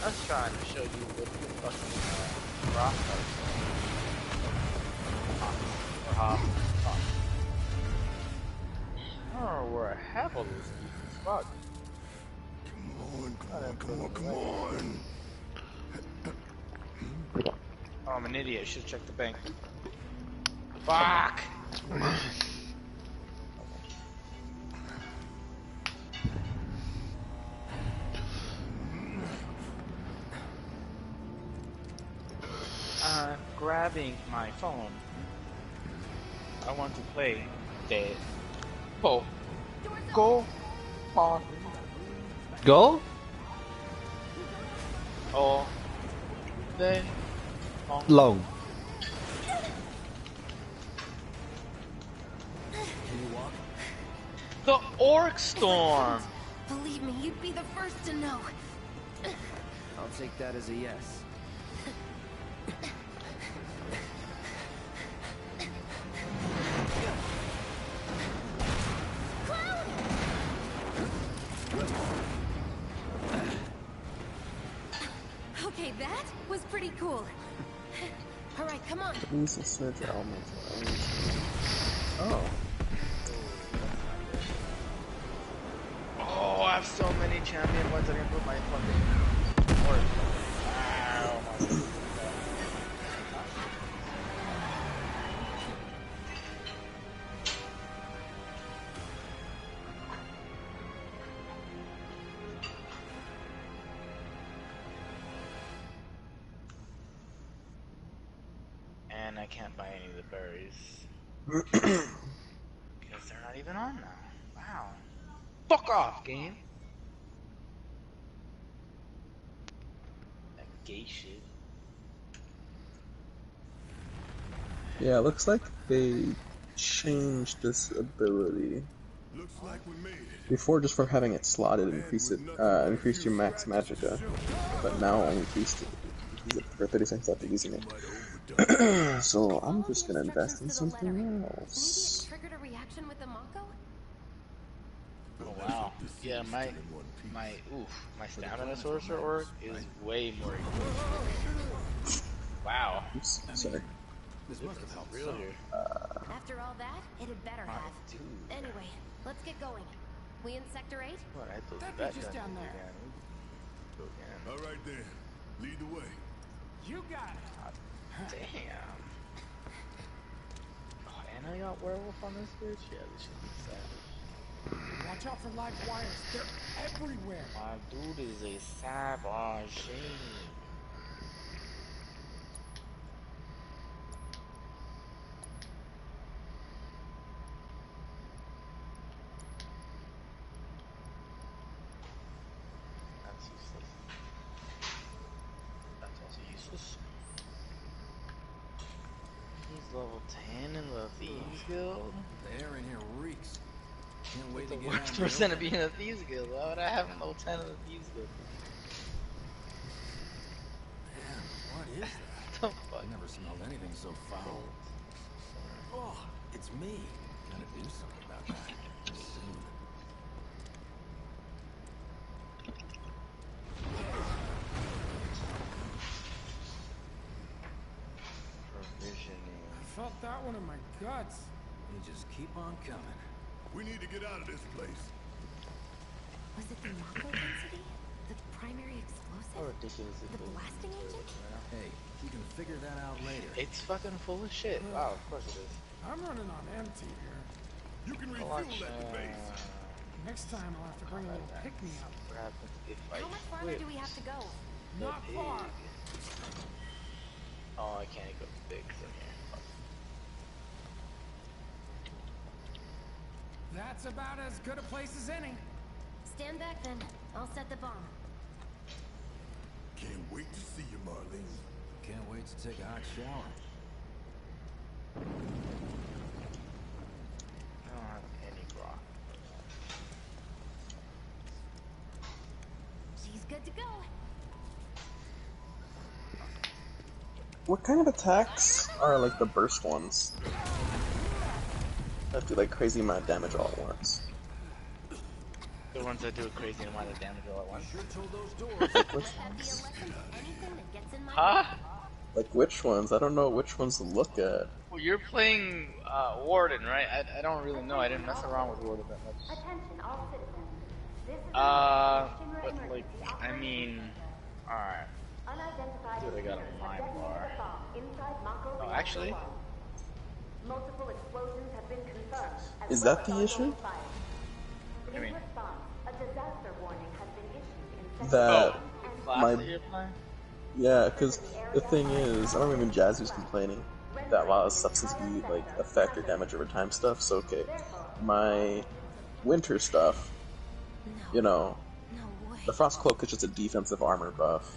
I was trying to show you what the fucking rock does. Or hop. I don't know where I have all those pieces. Fuck. Come on. Oh, I'm an idiot. I should have checked the bank. Fuck! I'm grabbing my phone. I want to play Dead. Oh. Go on. Go? Oh. Then. Loan. The Orc Storm! Believe me, you'd be the first to know. I'll take that as a yes. Okay, that was pretty cool. Alright, come on. Use the surge element. Oh. Oh, I have so many champion ones I can put my fucking Orc. Wow. And I can't buy any of the berries. Because they're not even on now. Wow. Fuck off, game. That gay shit. Yeah, it looks like they changed this ability. Looks like we made it. Before, just for having it slotted, increased your max magicka, but now increased it for 30 seconds after using it. So I'm just gonna invest in something else. Triggered a reaction with the Mako? Oh wow. Yeah, my stamina sorcerer orc is way more equipped. Wow. Oops, sorry. This must have helped Real here. After all that, it had better have. Dude. Anyway, let's get going. We in Sector 8? What, I thought That'd that be just gun down was there. again. All right then, lead the way. You got it. Damn. Oh, and I got werewolf on this bitch? Yeah, this should be savage. Watch out for live wires. They're everywhere. My dude is a savage. That's useless. That's also useless. He's level 10 in the Thieves Guild? The air in here reeks. Can't wait The to get worst out percent to be in a Thieves Guild. Why would I have a level 10 in the Thieves Guild? Man, what is that? The fuck? I never smelled anything so foul. Oh, it's me. Gotta do something about that. Soon. Provisioning. I felt that one in my guts. You just keep on coming. We need to get out of this place. Was it the Mako density? The primary How explosive? ridiculous is The blasting agent? Hey, we can figure that out later. It's fucking full of shit. Wow, of course it is. I'm running on empty here. You can refuel Watch, at the base. Next time I'll have to bring a little pick-me-up. what happens if I How much farther do we have to go? the Not far. pig? Oh, I can't go big from here. That's about as good a place as any. Stand back then. I'll set the bomb. Can't wait to see you, Marlene. Can't wait to take a hot shower. I don't have any rock. She's good to go. What kind of attacks are like the burst ones? That do like crazy amount of damage all at once. The ones that do a crazy amount of damage all at once. Sure told those doors. Like which That'd be a ones? lesson to anything that gets in my Huh? Like which ones? I don't know which ones to look at. Well, you're playing Warden, right? I don't really know. I didn't mess around with Warden that much. Attention all citizens. This is But like, I mean, alright. unidentified Dude, I got a mine bar. Oh, actually, multiple explosions have been confirmed. Is that the issue? I mean, A disaster warning has been issued in That class my that you're playing? yeah, because the thing is, I don't even Jazzy's complaining that while substance abuse like affect or damage over time stuff. So okay, my winter stuff, you know, No way. the frost cloak is just a defensive armor buff.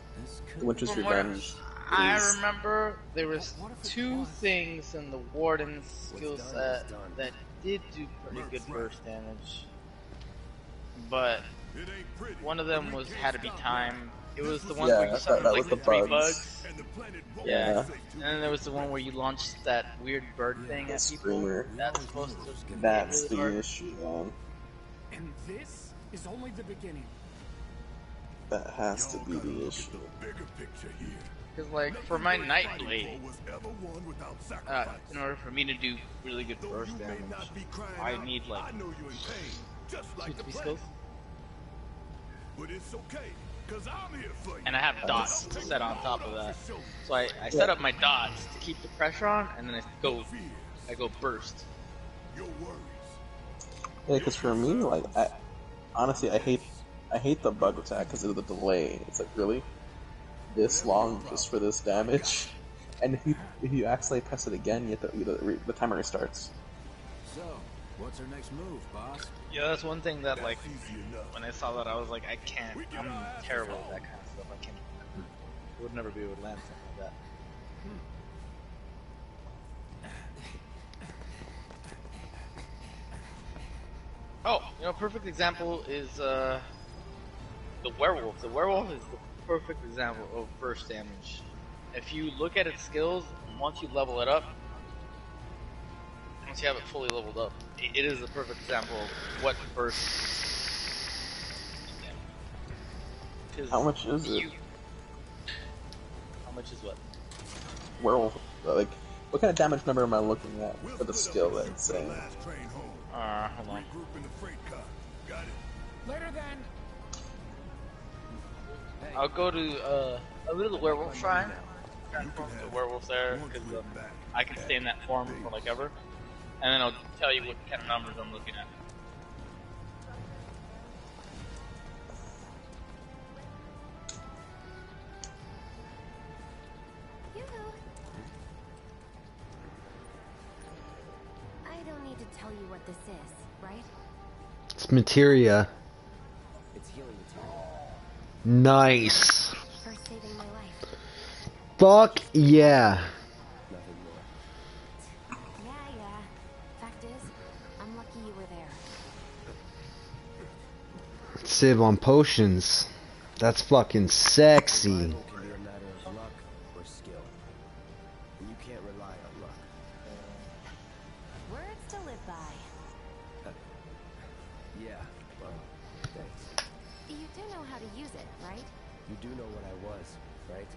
The winter's From what revenge I is remember there was two things in the Warden's skill set that did do pretty good burst damage, but It ain't pretty. one of them was had to be time. It was the one Yeah, where you that summoned was like the the three bugs. bugs. And the planet Yeah. won't be safe And then there was the one where you launched that weird bird thing at people. Screamer. That's supposed to be That's really the hard. issue, man. And this is only the beginning. That has to Y'all be gotta the look issue. at the bigger picture here. Cause like for my Nothing Nightblade, was ever won without sacrifice. in order for me to do really good Though burst you may damage, not be crying I out, need like I know you're in pain, just like the 2 planet. skills, But it's okay, cause I'm here for you. and I have dots set on top of that. So I set up my dots to keep the pressure on, and then I go burst. Your worries. Yeah, because for me, like, honestly, I hate the bug attack because of the delay. It's like, really? This long just for this damage? And if you accidentally press it again, the timer restarts. So, What's our next move, boss? Yeah, that's one thing that like Easy enough. when I saw that I was like, I can't. I'm terrible at that kind of stuff. I can't. I would never be able to land something like that. Oh, you know, perfect example is the werewolf. The werewolf is the perfect example of burst damage. If you look at its skills, once you level it up, once you have it fully leveled up, it is the perfect example of what burst damage. How much is it? How much is what? Werewolf, like, what kind of damage number am I looking at for the skill that it's saying? Last train home. Hold on. Regroup in the freight car. Got it. Later then. I'll go to the werewolf shrine. The werewolf there, because I can stay in that form for like ever, and then I'll tell you what kind of numbers I'm looking at. Yoo-hoo. I don't need to tell you what this is, right? It's materia. It's healing material. Nice. For saving my life. Fuck yeah. Nothing more. Yeah. Fact is, I'm lucky you were there. Save on potions. That's fucking sexy. Survival can be a matter of luck or skill. And you can't rely on luck. Words to live by. Yeah, well, thanks. You do know how to use it, right? You do know what I was, right?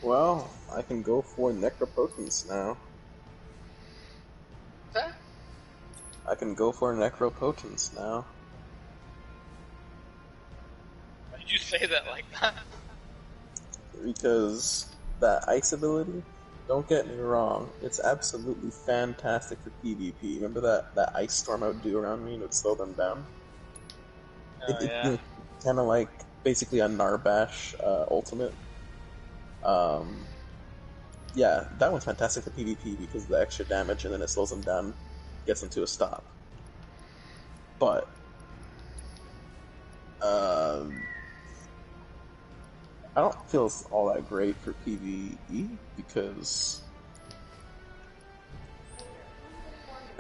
Well, I can go for necropotence now. Huh? I can go for necropotence now. Why did you say that like that? Because that ice ability, don't get me wrong, it's absolutely fantastic for PvP. Remember that ice storm I would do around me and it would slow them down? Oh, yeah. Kind of like basically a Narbash ultimate. Yeah, that one's fantastic for PvP because of the extra damage and then it slows them down, gets them to a stop. But I don't feel it's all that great for PvE because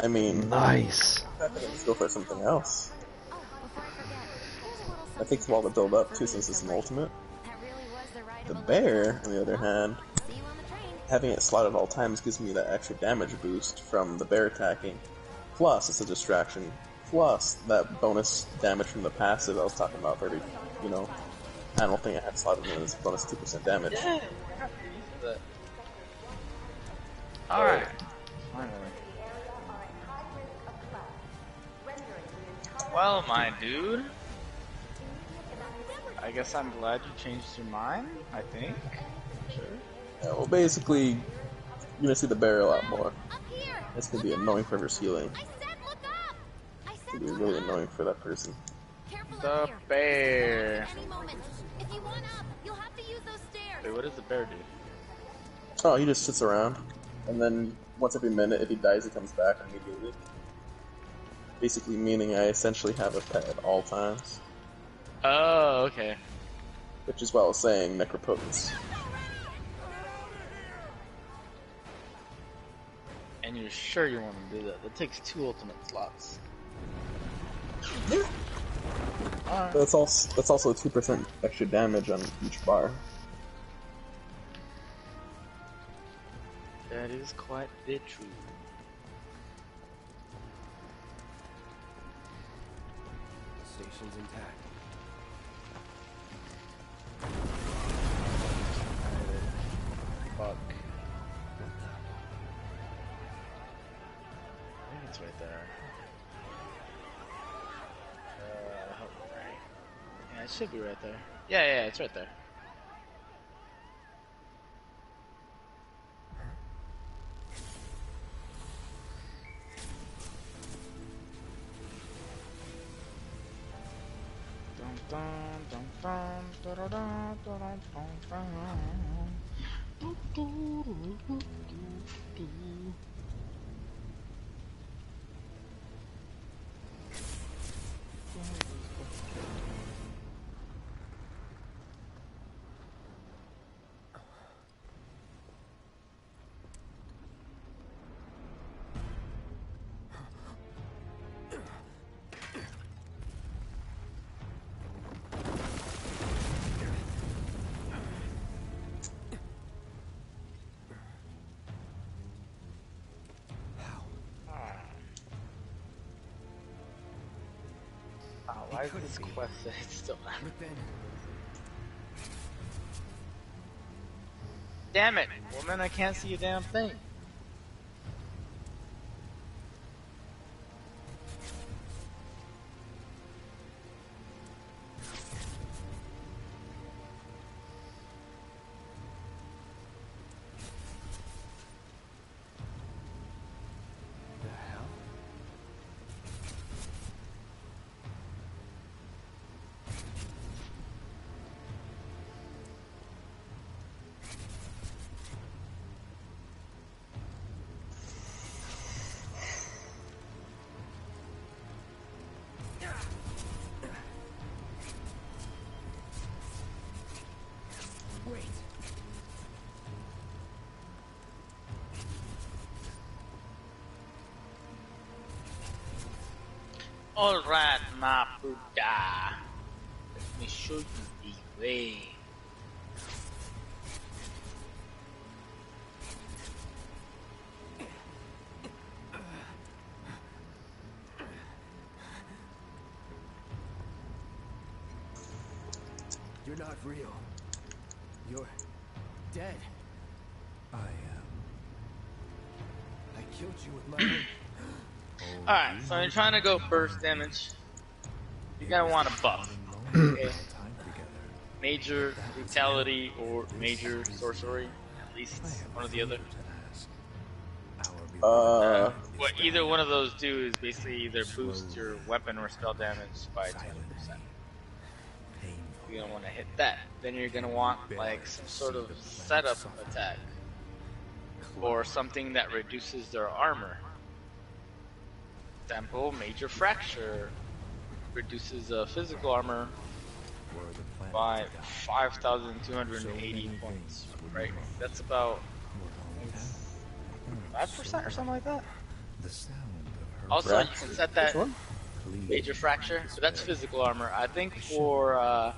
I mean, Nice. let's go for something else. Oh, before I forget, here's a little That takes a while to build up too since it's an ultimate. That really was the ride The of a bear, lifetime. on the other hand, See you on the train. having it slotted at all times gives me that extra damage boost from the bear attacking. Plus, it's a distraction. Plus, that bonus damage from the passive I was talking about for every, I don't think I had slotted in as bonus 2% damage. Alright. Well, my dude. I guess I'm glad you changed your mind, I think. Sure. Yeah, well, basically, you're gonna see the bear a lot more. Up here. It's gonna be annoying for her healing. I said look up. I It's said gonna be look really up. annoying for that person. Careful The up here. bear. Any moment. If you want up, you'll have to use those stairs. Wait, what does the bear do? Oh, he just sits around, and then once every minute, if he dies, he comes back immediately. Basically meaning I essentially have a pet at all times. Oh, okay. Which is why I was saying necropotence. And you're sure you want to do that? That takes 2 ultimate slots. But that's also 2% extra damage on each bar. That is quite the truth. The station's intact. Fuck. I think it's right there. I hope I'm right. Yeah, it should be right there. Yeah, it's right there. Dun, dun. Why is this quest still But then, Damn it, woman, I can't see a damn thing. wait. Alright, my Buddha. Let me show you the way. You're not real. You're dead. I am. I killed you with my own. Alright, so you're trying to go burst damage. You're gonna want a buff. Okay? Time together. Major brutality or major sorcery. At least one or the other. What either one of those do is basically either boost your weapon or spell damage by 20%. You're gonna want to hit that. Then you're gonna want like some sort of setup attack. Or something that reduces their armor. Example, major fracture reduces physical armor by 5,280 points. Right? That's about 5% or something like that. Also, you can set that major fracture, so that's physical armor. I think for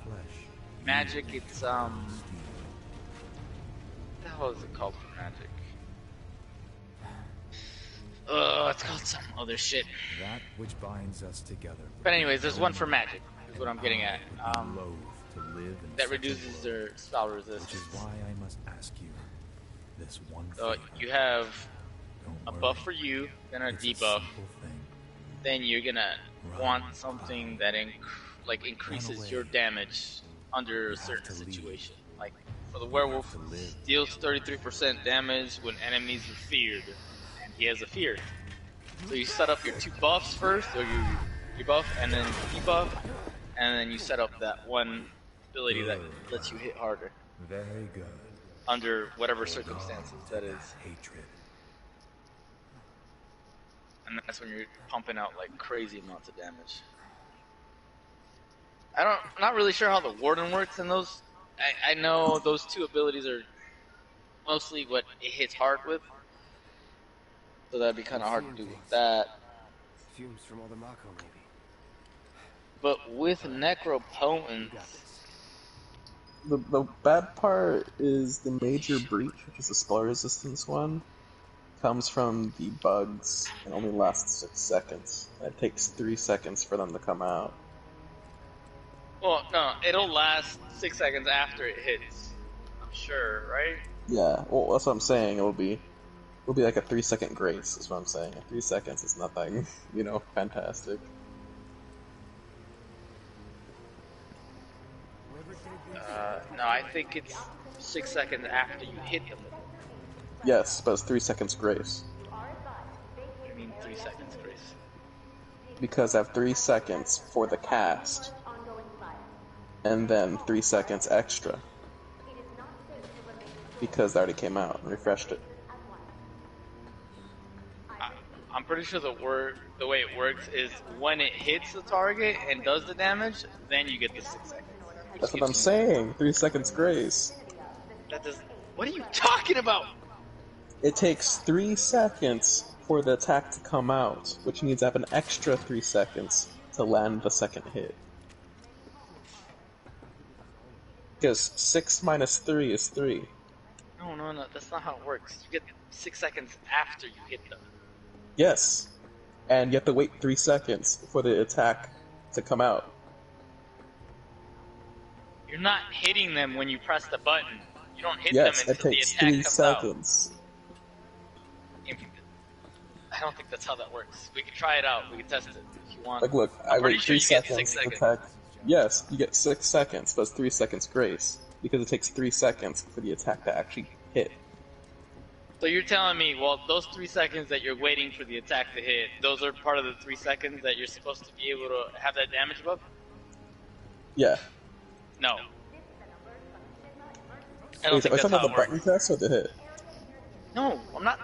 magic, it's what the hell is it called for magic? It's called some other shit. That which binds us together. But anyways, there's one for magic, is what I'm getting at. Loathe to live in That such a reduces world, their spell which is resistance. why I must ask you this one So favor. you have Don't a worry. buff for you, then a It's a debuff. simple thing. Then you're gonna want something that increases your damage under a certain situation. Like for the werewolf, deals 33% damage when enemies are feared, and he has a fear. So you set up your two buffs first, or your buff and then debuff, and then you set up that one ability that lets you hit harder Very good. under whatever circumstances that is. Hatred. And that's when you're pumping out like crazy amounts of damage. I'm not really sure how the Warden works in those. I know those two abilities are mostly what it hits hard with. So that'd be kind of hard to do with that. Fumes from all the Mako, maybe. But with Necropotence, The bad part is the major breach, which is the spell resistance one, comes from the bugs and only lasts 6 seconds. It takes 3 seconds for them to come out. well, no, it'll last 6 seconds after it hits. I'm sure, right? Yeah, well, that's what I'm saying. It'll be like a 3 second grace, is what I'm saying. 3 seconds is nothing, fantastic. No, I think it's 6 seconds after you hit them. Yes, but it's 3 seconds grace. I mean 3 seconds, Grace. Because I have 3 seconds for the cast. and then 3 seconds extra. Because that already came out and refreshed it. I'm pretty sure the way it works is when it hits the target and does the damage, then you get the 6 seconds. That's what I'm saying. 3 seconds grace. That does. What are you talking about? It takes 3 seconds for the attack to come out, which means I have an extra 3 seconds to land the second hit. Because 6 minus 3 is 3. No, that's not how it works. You get 6 seconds after you hit them. Yes. And you have to wait 3 seconds for the attack to come out. You're not hitting them when you press the button. You don't hit Yes, them it until the takes attack 3 comes seconds. out. I don't think that's how that works. We can try it out. We can test it if you want. Like, look, I I'm pretty wait sure 3 you get seconds 6 to seconds. attack. Yes, you get 6 seconds, but it's 3 seconds grace. Because it takes 3 seconds for the attack to actually hit. So you're telling me, well, those 3 seconds that you're waiting for the attack to hit, those are part of the 3 seconds that you're supposed to be able to have that damage above? Yeah. No. I Are don't you think that's talking how about it the button works. press or the hit? No, I'm not.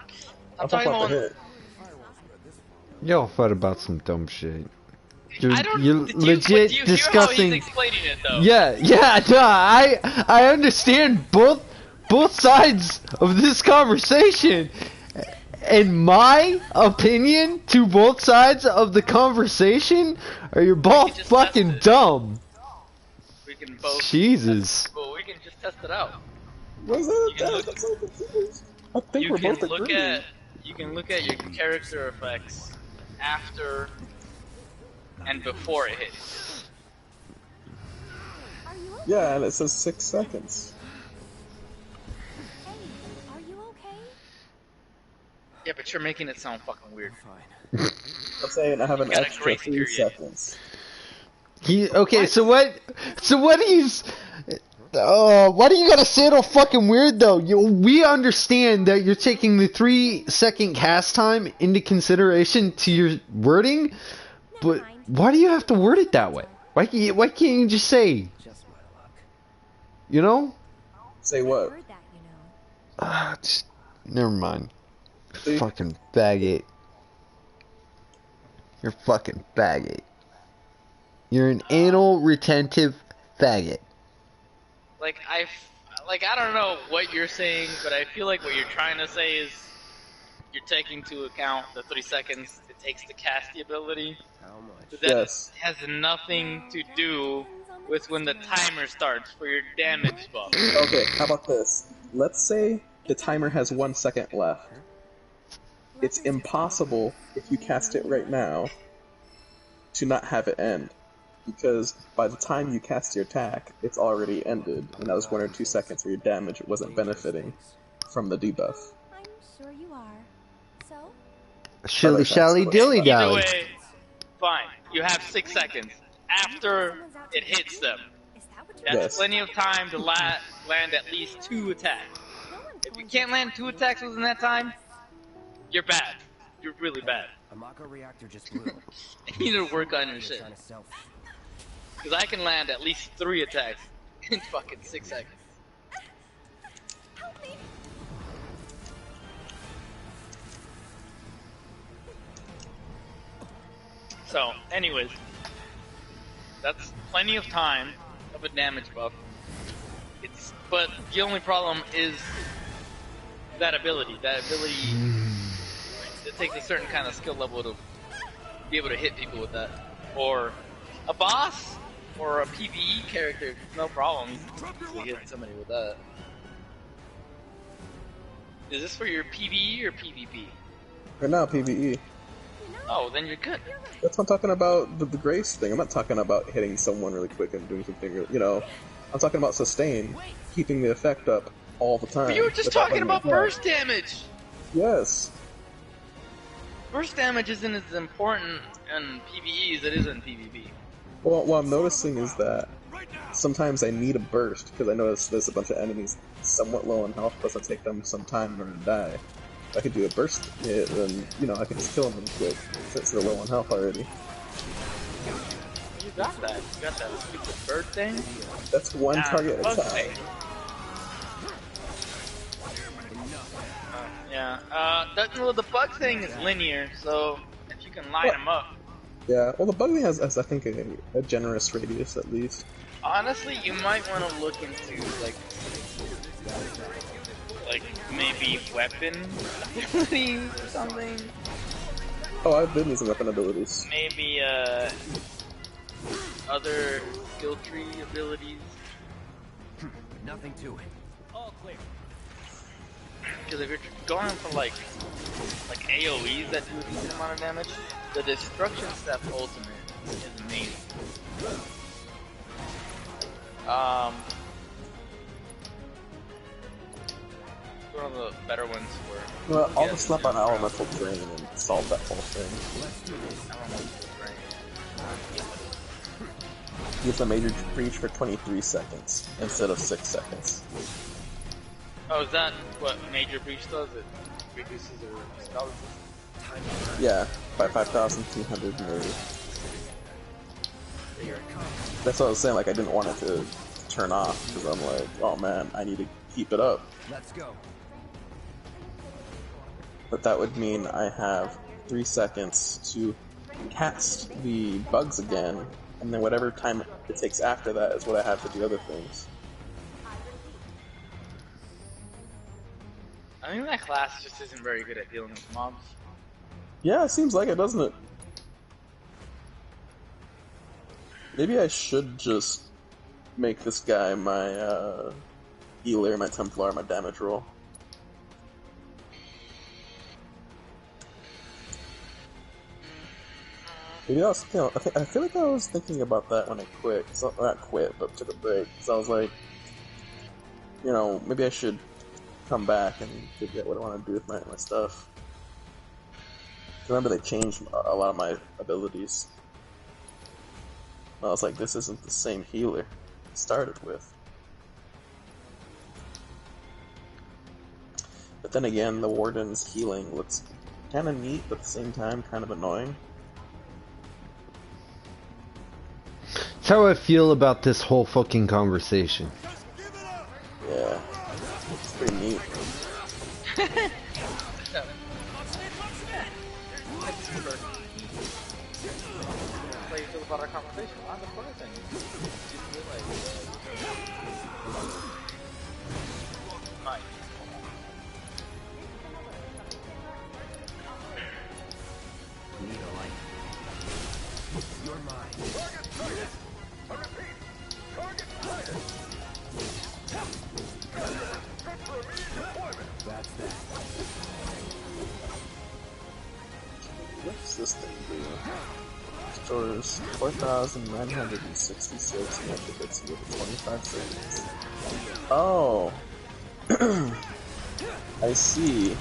I'm talking talking about the about. hit. Y'all fight about some dumb shit. You're, I don't. you're do legit do you discussing. hear how he's explaining it though? Yeah, no, I understand both sides of this conversation. In my opinion, to both sides of the conversation, are you're both just fucking test it. dumb. We can both. Jesus. Well, we can just test it out. What's You that? can look- That's so confused. I think You we're can both look agreeing. at. You can look at your character effects after and before it hits. Yeah, and it says 6 seconds. Are you okay? Yeah, but you're making it sound fucking weird. I'm saying I have an You got a extra grace 3 period. seconds. Okay, so what he's why do you gotta say it all fucking weird though? We understand that you're taking the 3 second cast time into consideration to your wording, but why do you have to word it that way? Why can't you just say, you know? Say what? Heard that, you know. Just, never mind. See? Fucking faggot. You're fucking faggot. You're an anal retentive faggot. I don't know what you're saying, but I feel like what you're trying to say is you're taking into account the 3 seconds it takes to cast the ability. But that Yes. has nothing to do with when the timer starts for your damage buff. Okay, how about this? Let's say the timer has 1 second left. It's impossible, if you cast it right now, to not have it end. Because by the time you cast your attack, it's already ended, and that was 1 or 2 seconds where your damage wasn't benefiting from the debuff. I'm sure you are. So? Shilly shally dilly Either dally. way, fine. You have 6 seconds after it hits them. Is that what That's Yes. plenty of time to land at least 2 attacks. If you can't land 2 attacks within that time, you're bad. You're really bad. A Mako reactor just blew. You need to work on your shit. Trying to self. Because I can land at least 3 attacks in fucking 6 seconds. Help me! So, anyways, that's plenty of time of a damage buff. But the only problem is that ability. That ability, it takes a certain kind of skill level to be able to hit people with that. Or a boss, or a PvE character, no problem. You can easily hit somebody with that. Is this for your PvE or PvP? Right now, PvE. Oh, then you're good. That's what I'm talking about, the grace thing. I'm not talking about hitting someone really quick and doing something, you know. I'm talking about sustain, keeping the effect up all the time. But you were just without talking letting it about drop. burst damage! Yes. Burst damage isn't as important in PvE as it is in PvP. Well, what I'm noticing is that sometimes I need a burst, because I notice there's a bunch of enemies somewhat low on health, plus I take them some time in order to die. If I could do a burst hit, then, you know, I could just kill them quick, since they're low on health already. got that. You got that stupid bird thing. That's one target at a bug time. thing. Yeah. Well, the bug thing is linear, so if you can line them up. Yeah, well, the bug thing has I think, a generous radius at least. Honestly, you might want to look into like maybe weapon abilities or something. Oh, I've been using weapon abilities. Maybe other skill tree abilities. Nothing to it. All clear. Because if you're going for like AoEs that do a decent amount of damage, the destruction step ultimate is amazing. One of the better ones were. Well, I'll just slap on elemental drain and solve that whole thing. Give the major breach for 23 seconds instead of 6 seconds. Oh, is that what major breach does? It reduces their spell resistance? Yeah, by 5,200 maybe. That's what I was saying, like I didn't want it to turn off, because I'm like, oh man, I need to keep it up. Let's go. But that would mean I have 3 seconds to cast the bugs again, and then whatever time it takes after that is what I have to do other things. I think that class just isn't very good at dealing with mobs. Yeah, it seems like it, doesn't it? Maybe I should just make this guy my healer, my Templar, my damage roll. Maybe I was thinking, I feel like I was thinking about that when I quit. So, not quit, but took a break. So I was like, you know, maybe I should come back and figure out what I want to do with my stuff. Remember, they changed a lot of my abilities. I was like, this isn't the same healer I started with. But then again, the Warden's healing looks kind of neat, but at the same time, kind of annoying. That's how I feel about this whole fucking conversation. Yeah, it's pretty neat. How you feel about our conversation? I'm the first thing. Mike. Need a light. You're mine. I repeat, target sighted. Good for immediate deployment. That's that. What's this thing do? Stores 4,966 magic hits with 25 seconds. Oh! I see.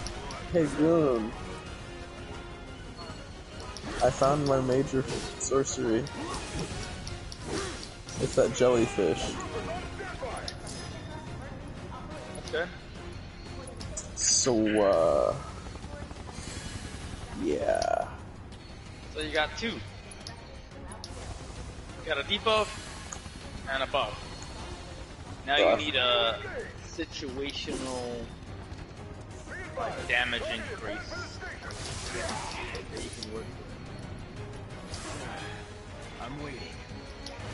Hey, Goon. I found my major sorcery. It's that jellyfish. Okay. So, yeah. So you got two. You got a debuff and a buff. Now you need a situational damage increase. that you can work with. I'm waiting.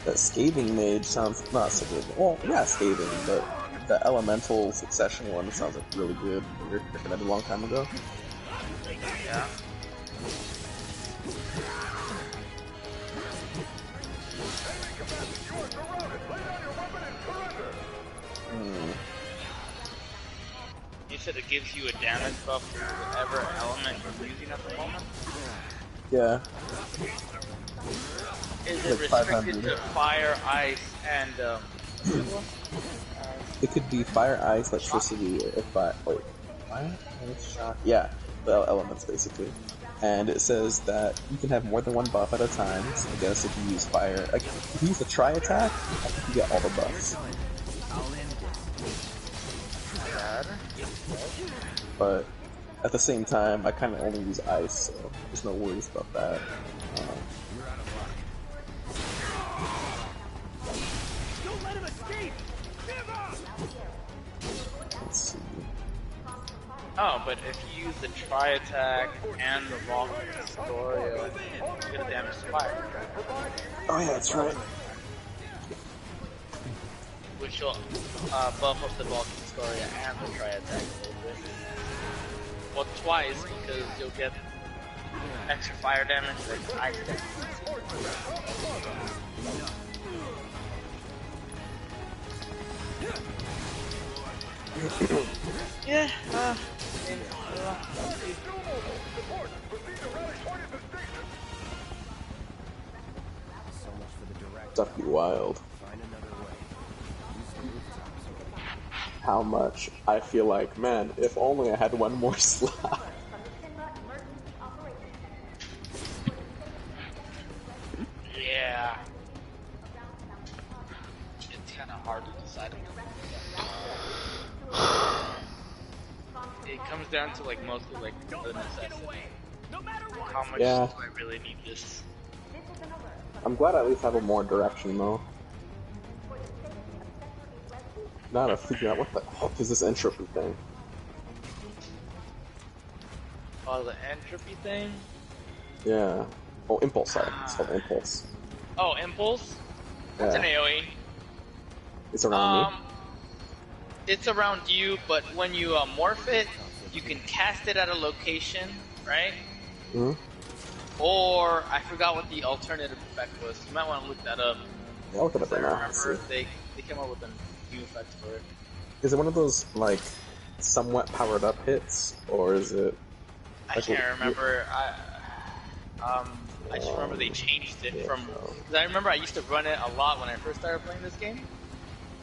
That scathing mage sounds not so good. Well, yeah, scathing, but the elemental succession one sounds like really good. We were picking that a long time ago. Yeah. You said it gives you a damage buff for whatever element you're using at the moment? Yeah. Is it Like restricted 500. to fire, ice, and It could be fire, ice, electricity, or fire. Wait, fire, ice, shock. Yeah, the elements basically. And it says that you can have more than one buff at a time. So I guess if you use fire, like if you use a tri attack, I think you get all the buffs. But at the same time, I kind of only use ice, so there's no worries about that. Oh, but if you use the tri-attack and the Vulcan Storia, you get a damage to fire. Oh yeah, that's right. Which will buff up the Vulcan Storia and the tri-attack a little bit. Well, twice, because you'll get extra fire damage and ice damage. Yeah, That'd be wild. How much I feel like, man, if only I had one more slot. Yeah. It's kind of hard to decide. It comes down to like mostly like the necessity. How much do I really need this? I'm glad I at least have a more direction though. Now to figure out what the heck is this entropy thing. Oh, the entropy thing? Yeah. Oh, impulse, sorry. It's called impulse. Oh, impulse? Yeah. It's an AoE. It's around me? It's around you, but when you morph it, you can cast it at a location, right? Mm-hmm. Or, I forgot what the alternative effect was. You might want to look that up. Yeah, I'll look it up right now. I remember they came up with a new effect for it. Is it one of those, like, somewhat powered up hits? Or is it... I can't remember. I just remember they changed it from... Because I remember I used to run it a lot when I first started playing this game.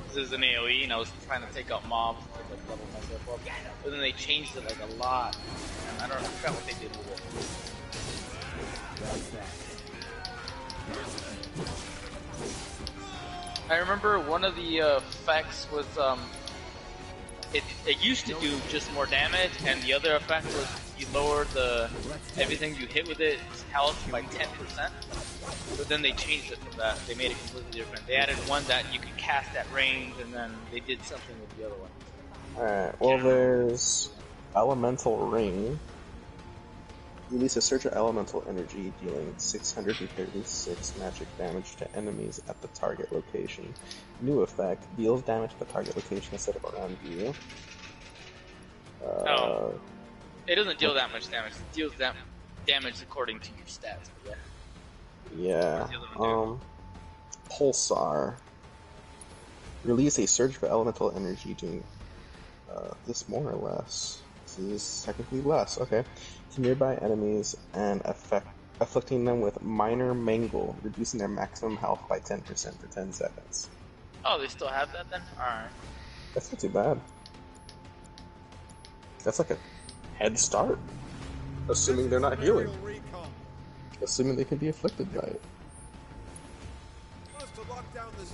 This is an AoE, and I was trying to take out mobs to like level myself up. But then they changed it like a lot. And I don't know, I forgot what they did with it. I remember one of the effects was it used to do just more damage, and the other effect was you lower everything you hit with its health by 10%. But then they changed it from that. They made it completely different. They added one that you could cast at range, and then they did something with the other one. Alright, well there's Elemental Ring. Release a surge of elemental energy, dealing 636 magic damage to enemies at the target location. New effect, deals damage to the target location instead of around you. No. It doesn't deal that much damage. It deals damage according to your stats. Yeah. Pulsar. Release a surge of elemental energy, doing this more or less. This is technically less, okay. To nearby enemies and afflicting them with minor mangle, reducing their maximum health by 10% for 10 seconds. Oh, they still have that then? Alright. That's not too bad. That's like a head start. Assuming they're not healing. Assuming they can be afflicted by it.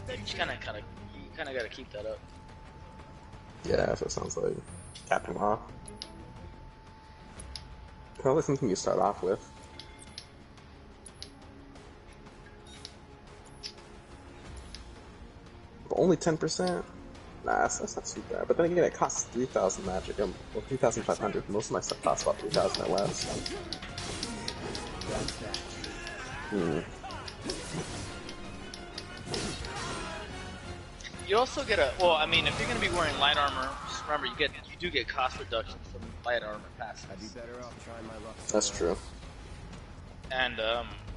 You kind of gotta keep that up. Yeah, that's what it sounds like. Cap them off. Probably something you start off with. But only 10%? Nah, that's not too bad. But then again, it costs 3,000 magic. Well, 3,500. Most of my stuff costs about 3,000 or less. You also get well, I mean, if you're gonna be wearing light armor, just remember you do get cost reductions from light armor passes. I'd be better off trying my luck. That's true. And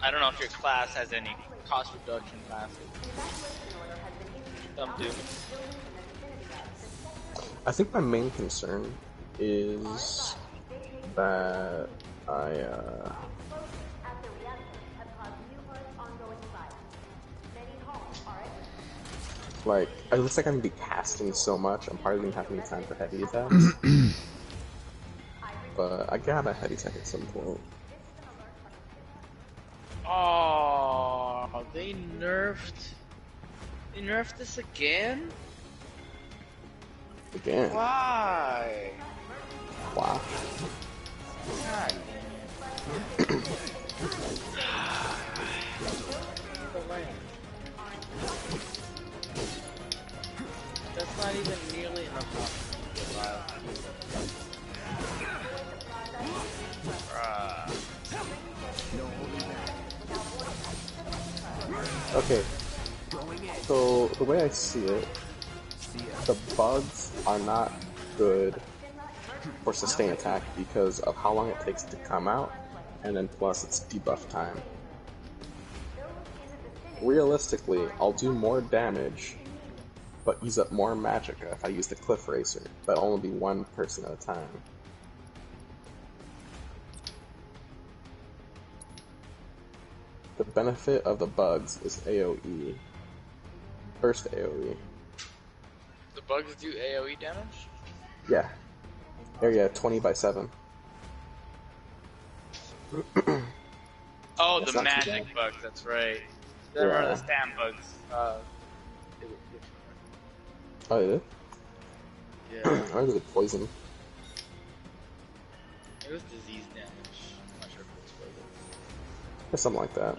I don't know if your class has any cost reduction passes. Some do. I think my main concern is that like, it looks like I'm gonna be casting so much, I'm probably gonna have any time for heavy attacks. But I got a heavy attack at some point. Oh, they nerfed this again? Again? Why? Wow. God damn it. That's not even nearly enough. Okay, so the way I see it, the bugs are not good for sustain attack because of how long it takes to come out, and then plus it's debuff time. Realistically, I'll do more damage, but use up more magicka if I use the Cliff Racer, but only be one person at a time. The benefit of the bugs is AoE. First AoE. The bugs do AoE damage? Yeah. Area 20 by 7. Oh, That's the not too magic bad. bugs, that's right. Yeah. I remember the stam bugs. Oh, you did? Yeah. Or is it poison? It was disease damage. I'm not sure if it was poison. Or something like that.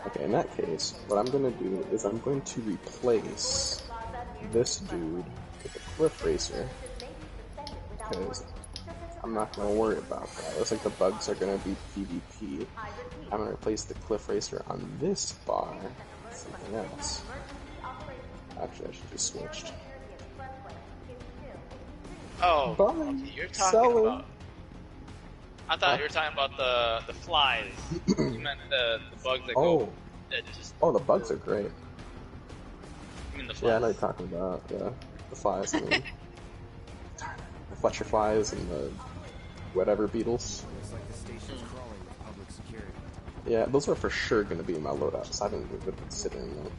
Okay, in that case, what I'm gonna do is I'm going to replace this dude with a Cliff Racer. Because I'm not gonna worry about that. Looks like the bugs are gonna be PvP. I'm gonna replace the Cliff Racer on this bar with something else. Actually, I should just switched. Oh, Bye. okay, you're talking Selling. about... I thought you were talking about the flies. You meant the bugs that go... That just... Oh, the bugs are great. You mean the flies? Yeah, I know what you're talking about. Yeah, the flies. I mean, the Fletcher flies and the whatever beetles. Looks like the station's crawling with public security. Yeah, those are for sure going to be in my loadout, so I haven't even been considering them.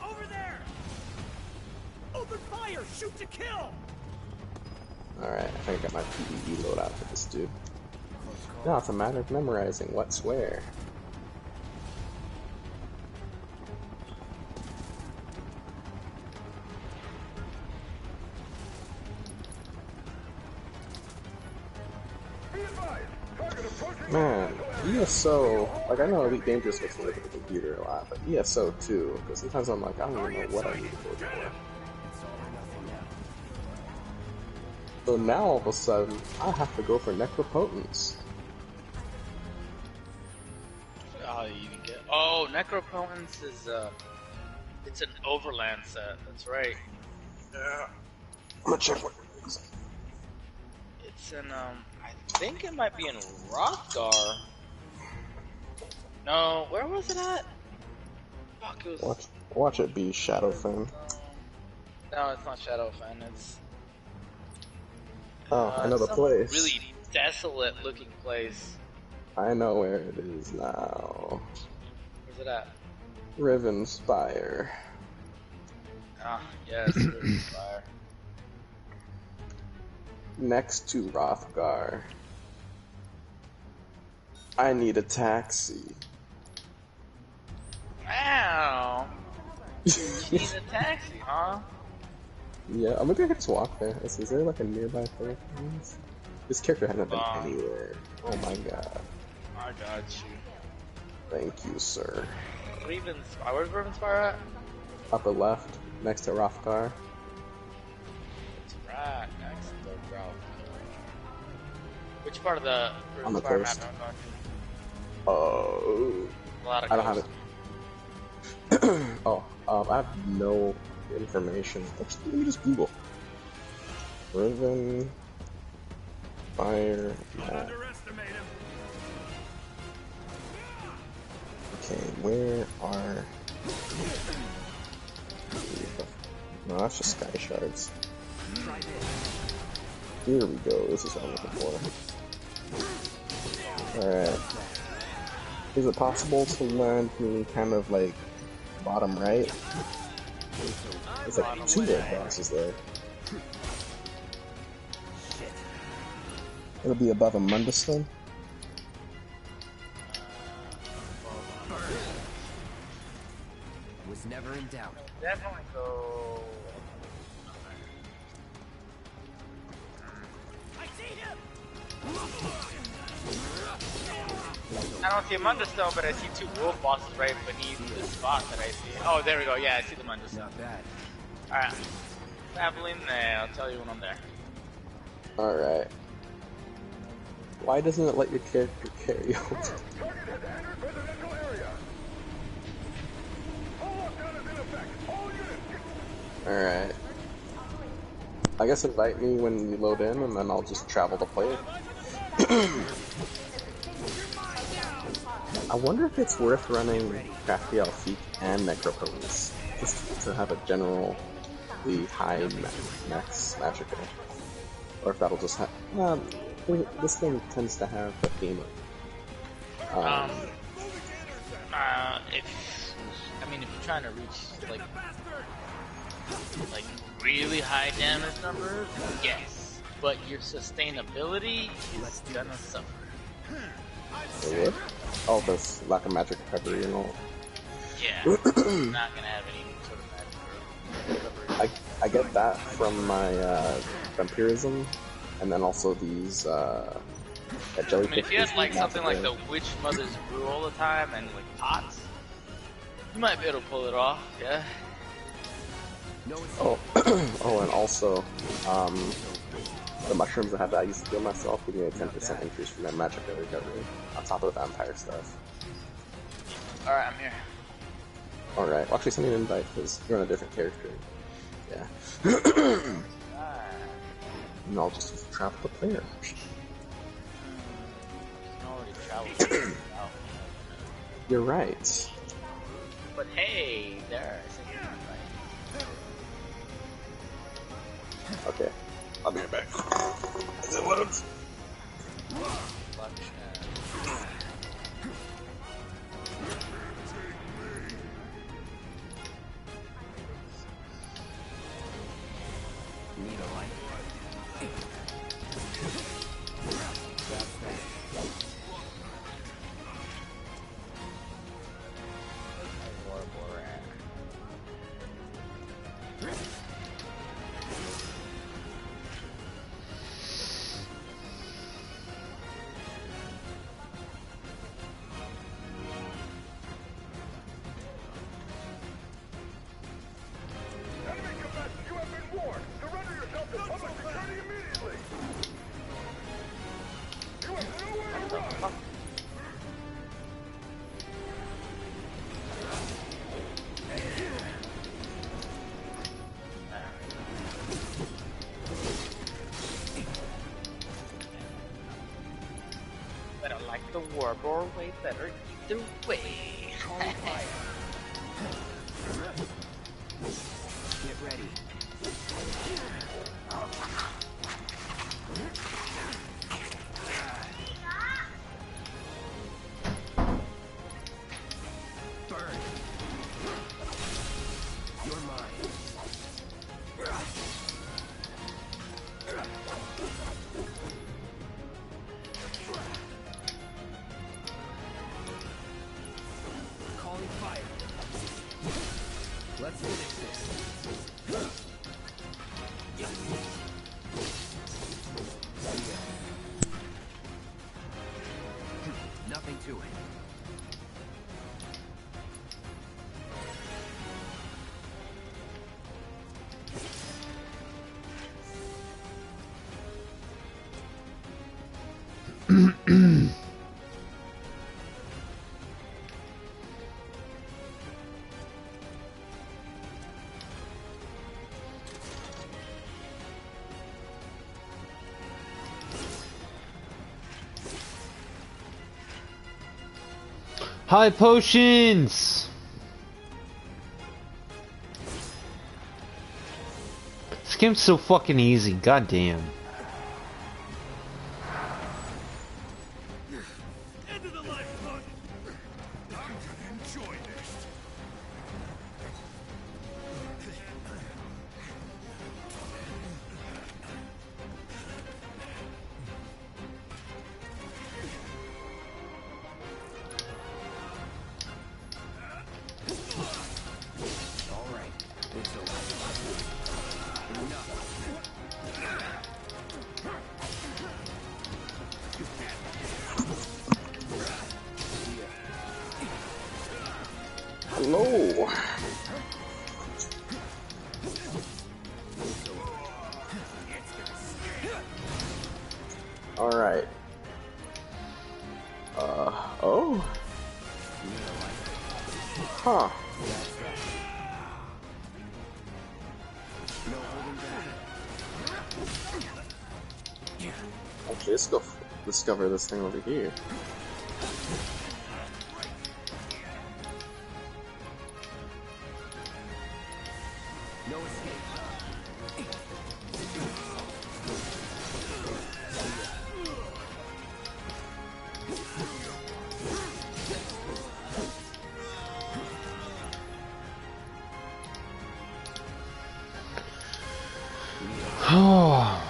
Over there! Open fire! Shoot to kill! Alright, I think I got my PvE loadout for this dude. Now it's a matter of memorizing what's where. Man, ESO, like I know Elite Dangerous gets to look at the computer a lot, but ESO too, because sometimes I'm like, I don't even know what I need to go for. So now all of a sudden, I have to go for Necropotence. Oh, you can get... Oh, Necropotence is, it's an overland set, that's right. Yeah. I'm gonna check what it is. It's in, I think it might be in Rothgar. No, where was it at? Fuck, it was... Watch it be Shadowfen. No, it's not Shadowfen, it's... Oh, I know the some place. Really desolate looking place. I know where it is now. Where's it at? Rivenspire. Ah, yes, Rivenspire. Next to Rothgar. I need a taxi. Wow! You need a taxi, huh? Yeah, I'm gonna just walk there. Is there like a nearby place? This character hasn't been anywhere. Oh my god. I got you. Thank you, sir. Rivenspire. Where's Rivenspire at? Upper left, next to Rothgar. It's right next to Rothgar. Which part of the On the Rivenspire map coast. am I going to? Oh. A lot of I don't have coast. it. Oh, I have no information. Actually, let me just Google. Riven Fire map. Okay, where are... No, that's just sky shards. Here we go, this is what I'm looking for. Alright. Is it possible to land me kind of like bottom right? There's like two red bosses there. It'll be above a Mundus then? was never in doubt. Definitely go. I don't see a Mundustone, but I see two wolf bosses right beneath the spot that I see. Oh, there we go. Yeah, I see the Mundustone. Not bad. Alright. Traveling there. I'll tell you when I'm there. Alright. Why doesn't it let your character carry over? Alright. I guess invite me when you load in, and then I'll just travel to play it. I wonder if it's worth running Crafty Alfiq and Necropotence, just to have a generally high max magical. Or if that'll just have... this game tends to have a gamer. If you're trying to reach like really high damage numbers, yes, but your sustainability is gonna suffer. It would? Oh, this lack of magic recovery and all. Yeah, you're not gonna have any sort of magic recovery. I get that from my vampirism, and then also these jellyfish. If you had like something like the Witch Mother's Brew all the time and like pots, you might be able to pull it off, yeah. Oh, oh, and also, the mushrooms I used to heal myself give me a 10% increase from their magic recovery, on top of the vampire stuff. Alright, I'm here. Alright, well, actually send me an invite, because you're on a different character. Yeah. And I'll just travel the player. You're right. But hey, there. Okay, I'll be right back. Is it loads? Need a light. The Warboar way better either way. Get ready. Burn. You're mine. Let's finish this. Nothing to it. High potions! This game's so fucking easy, goddamn. End of the life, bud. I'm gonna enjoy this. Alright. Oh? Huh. Actually, let's go discover this thing over here. No escape. Oh.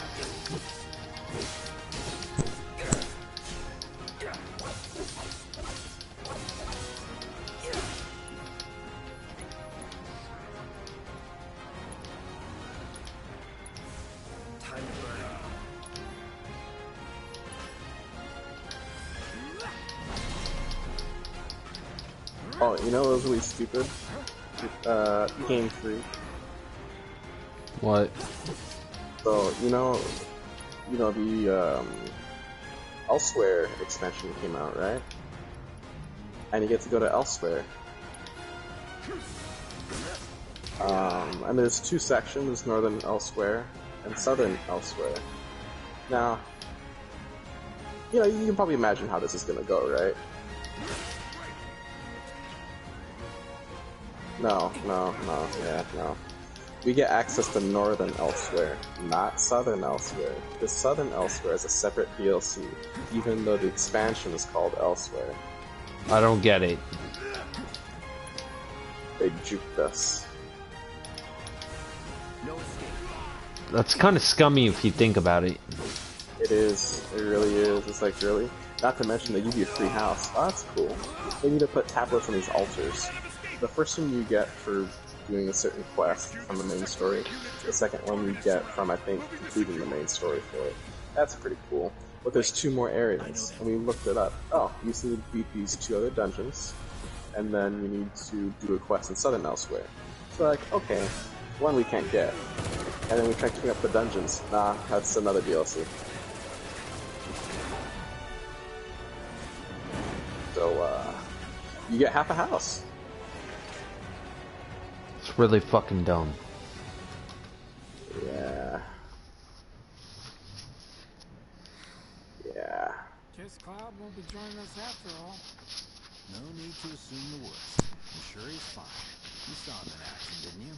Time to burn up. Oh, you know what was really stupid? Game 3. What? So, the, Elsewhere expansion came out, right? And you get to go to Elsewhere. And there's two sections, Northern Elsewhere and Southern Elsewhere. Now, you can probably imagine how this is gonna go, right? No. We get access to Northern Elsewhere, not Southern Elsewhere. The Southern Elsewhere is a separate DLC, even though the expansion is called Elsewhere. I don't get it. They juked us. No escape. That's kind of scummy if you think about it. It is. It really is. It's like, really? Not to mention they give you a free house. Oh, that's cool. They need to put tablets on these altars. The first one you get for doing a certain quest from the main story. The second one you get from, I think, completing the main story for it. That's pretty cool. But there's two more areas, and we looked it up. Oh, you need to beat these two other dungeons, and then you need to do a quest in Southern Elsewhere. So like, okay, one we can't get. And then we try cleaning up the dungeons. Nah, that's another DLC. So, you get half a house. It's really fucking dumb. Yeah. Yeah. Guess Cloud won't be joining us after all. No need to assume the worst. I'm sure he's fine. You saw him in action, didn't you?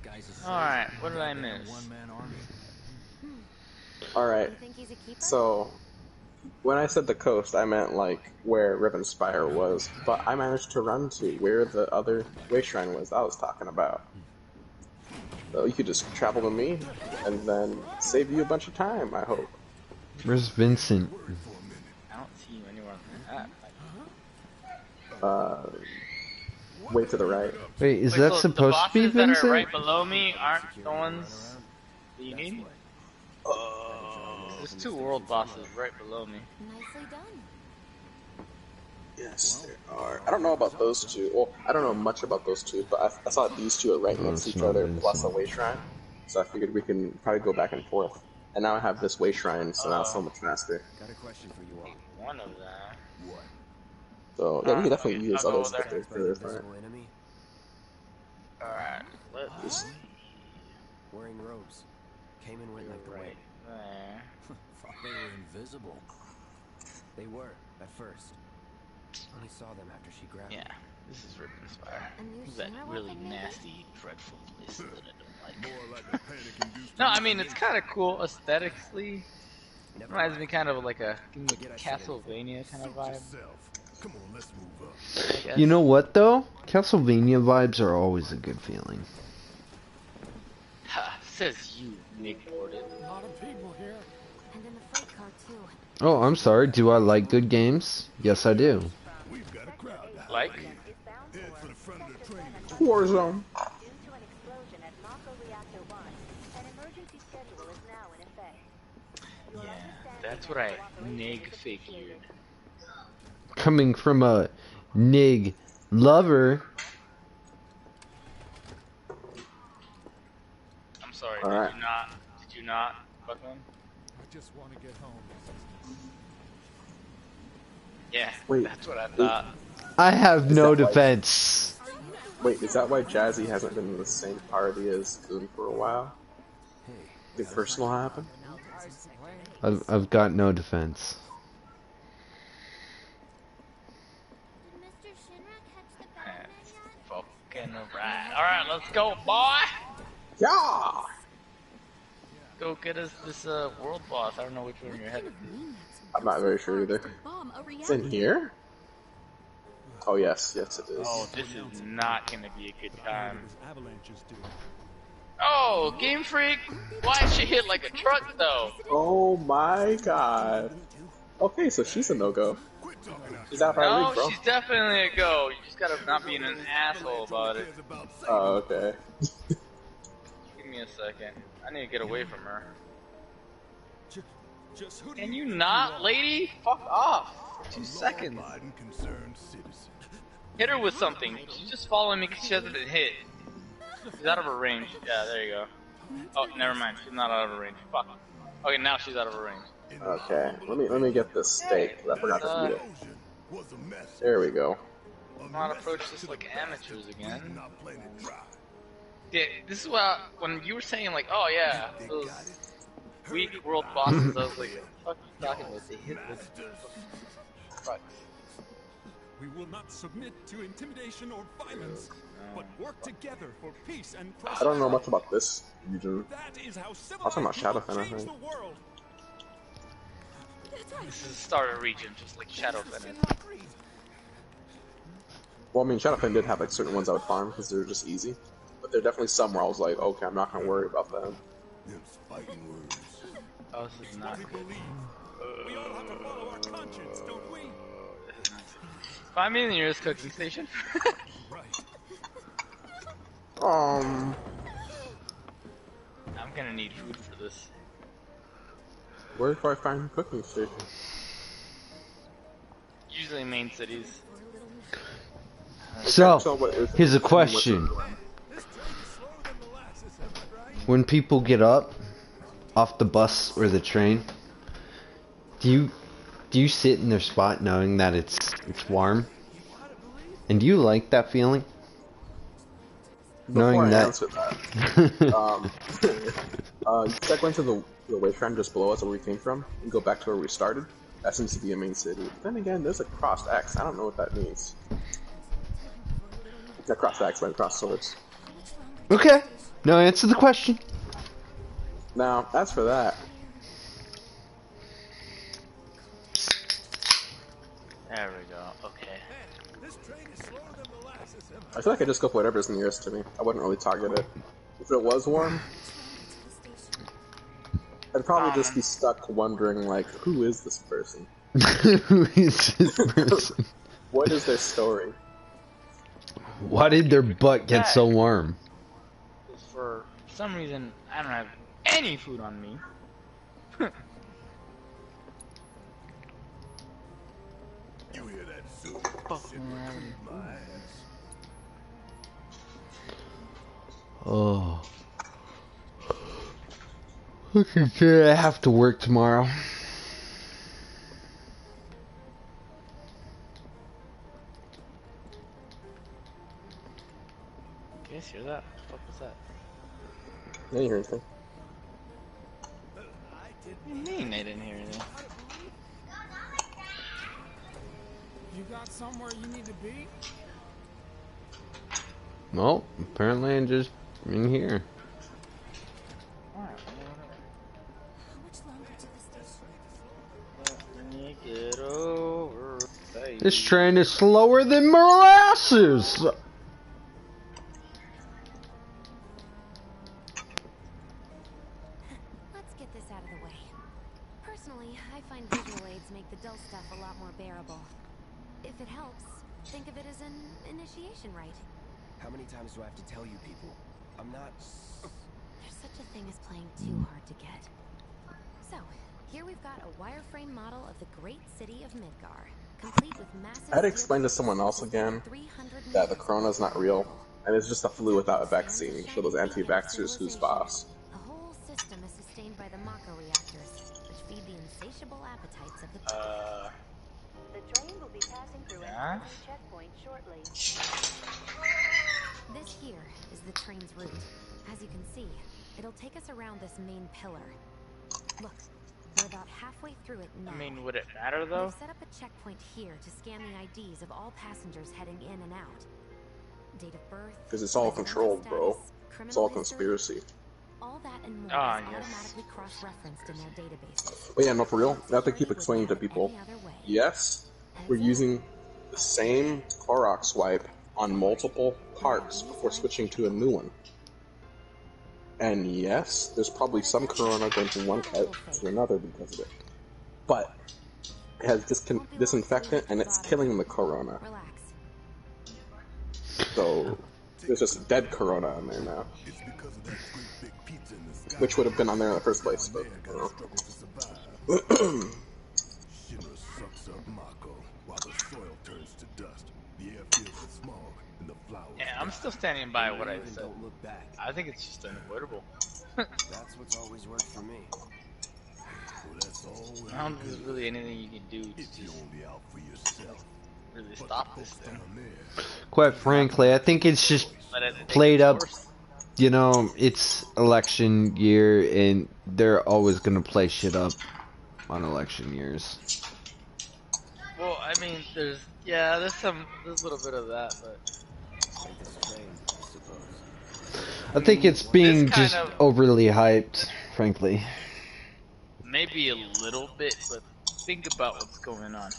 Guys, alright, what did I miss? One-man army. Alright, so when I said the coast, I meant like where Rivenspire was, but I managed to run to where the other way shrine was I was talking about. So you could just travel to me, and then save you a bunch of time, I hope. Where's Vincent? I don't see you anywhere on the map. Way to the right. Wait, is Wait, that so supposed to be the bosses that are Vincent? right below me aren't the ones that you need? There's two world bosses right below me. Nicely done. Yes, there are. I don't know about those two. Well, I don't know much about those two, but I saw these two are right next to each other, plus a way shrine. So I figured we can probably go back and forth. And now I have this way shrine, so now it's so much faster. Got a question for you all. One of them. What? So yeah, we can definitely use I'll go others there. if they're By further invisible apart. enemy? Alright, let's Wearing robes. Came and went like the right wind. there. Thought they were invisible. They were, at first. Only saw them after she grabbed Yeah, me. this is Rivenspire. A new This is that Shimmer really weapon, maybe? nasty, dreadful place that I don't like. More like a panic-induced No, I mean, it's kind of cool aesthetically. Never Reminds mind. me kind of like a Forget I said Castlevania kind of vibe. yourself. Come on, let's move up. I guess. You know what though? Castlevania vibes are always a good feeling. Ha, says you, Nick Ported. A lot of people here. And in the freight car, too. Oh, I'm sorry. Do I like good games? Yes, I do. We've got a crowd now. Like? Head for the front of the train. Warzone. Due to an explosion at Mako Reactor 1, an emergency schedule is now in effect. Yeah, that's what I nig figured. Coming from a Nig lover. I'm sorry, Alright. did you not, Buckman? just want to get home. Yeah, Wait, that's what I thought. I have no that why- defense. Wait, is that why Jazzy hasn't been in the same party as Goon for a while? Anything personal happened? I've got no defense. Fucking right. Alright, let's go, boy! Yeah! Go get us this world boss. I don't know which one you're headed to. I'm not very sure either. It's in here? Oh yes, yes it is. Oh, this is not gonna be a good time. Oh, Game Freak! Why is she hit like a truck though? Oh my god. Okay, so she's a no-go. She's out of our No, league, bro. she's definitely a go. You just gotta not be an asshole about it. Oh, okay. Give me a second. I need to get away from her. Can you not, lady? Fuck off. 2 seconds. Hit her with something. She's just following me because she hasn't been hit. She's out of her range. Yeah, there you go. Oh, never mind. She's not out of her range. Fuck. Okay, now she's out of her range. Okay, let me get this steak. I forgot to eat it. There we go. Not approach this like amateurs again. Yeah, this is what when you were saying like, oh yeah, those weak world bosses. I was like, what the fuck are you talking about? They hit this. Fuck. We will not submit to intimidation or violence, but work together for peace and I don't know much about this region. That is how I was talking about Shadowfen, I change think. the world. This is a starter region, just like Shadowfen is. Well, I mean, Shadowfen did have like certain ones I would farm because they were just easy. But there are definitely some where I was like, okay, I'm not gonna worry about them. Oh, this is not good. We all have to follow our conscience, don't we? Find me in the nearest cooking station. Um, I'm gonna need food for this. where do I find a cooking station? Usually main cities. So, here's a question. When people get up off the bus or the train, do you sit in their spot knowing that it's warm? And do you like that feeling? Before Knowing I that answer that, check into the wasteland just below us where we came from and go back to where we started. That seems to be a main city. But then again, there's a crossed axe. I don't know what that means. Not crossed axe, but crossed swords. Okay. Now answer the question. Now, as for that, There we go. Okay. I feel like I just go for whatever's nearest to me. I wouldn't really target it. If it was warm, I'd probably just be stuck wondering, like, who is this person? Who is this person? What is their story? Why did their butt get so warm? For some reason, I don't have any food on me. You hear that soon? Oh. Okay, I have to work tomorrow. Guess you're that. What was that? I didn't hear anything. What do you mean I didn't hear anything? You got somewhere you need to be? Well, apparently I'm just in here. Get over. This train is slower than molasses! Let's get this out of the way. Personally, I find visual aids make the dull stuff a lot more bearable. If it helps, think of it as an initiation rite. How many times do I have to tell you people? I'm not... There's such a thing as playing too hard to get. So, here we've got a wireframe model of the great city of Midgar, complete with massive... I had to explain to someone else again that the corona's not real, and it's just a flu without a vaccine for those anti-vaxxers who's boss. The whole system is sustained by the Mako reactors, which appetites of the The train will be passing through an yeah. important checkpoint shortly. This here is the train's route. As you can see, it'll take us around this main pillar. Look, we're about halfway through it now. I mean, would it matter though? We've set up a checkpoint here to scan the IDs of all passengers heading in and out. Date of birth. Because it's all controlled, bro. It's all conspiracy. All that and more Ah, is yes. automatically cross-referenced in their databases. But yeah, no, for real. I have to keep explaining to people. Yes, we're using the same Clorox wipe on multiple parts before switching to a new one. And yes, there's probably some corona going from one part to another because of it. But it has disinfectant and it's killing the corona. So there's just dead corona on there now. Which would have been on there in the first place, but you know. Shimmer sucks up Mako while the soil turns to dust. The air fills with smog and the flowers. Yeah, I'm still standing by what I said. Don't look back. I think it's just unavoidable. That's what's always worked for me. Well, that's all I don't think there's really anything you can do to if you're just only out for yourself. really stop this thing. Quite frankly, I think it's just Let it take played its up. course. You know, it's election year, and they're always gonna play shit up on election years. Well, I mean, there's a little bit of that, but Take this train, I suppose. I think it's being This kind just of- overly hyped, frankly. maybe a little bit. But think about what's going on.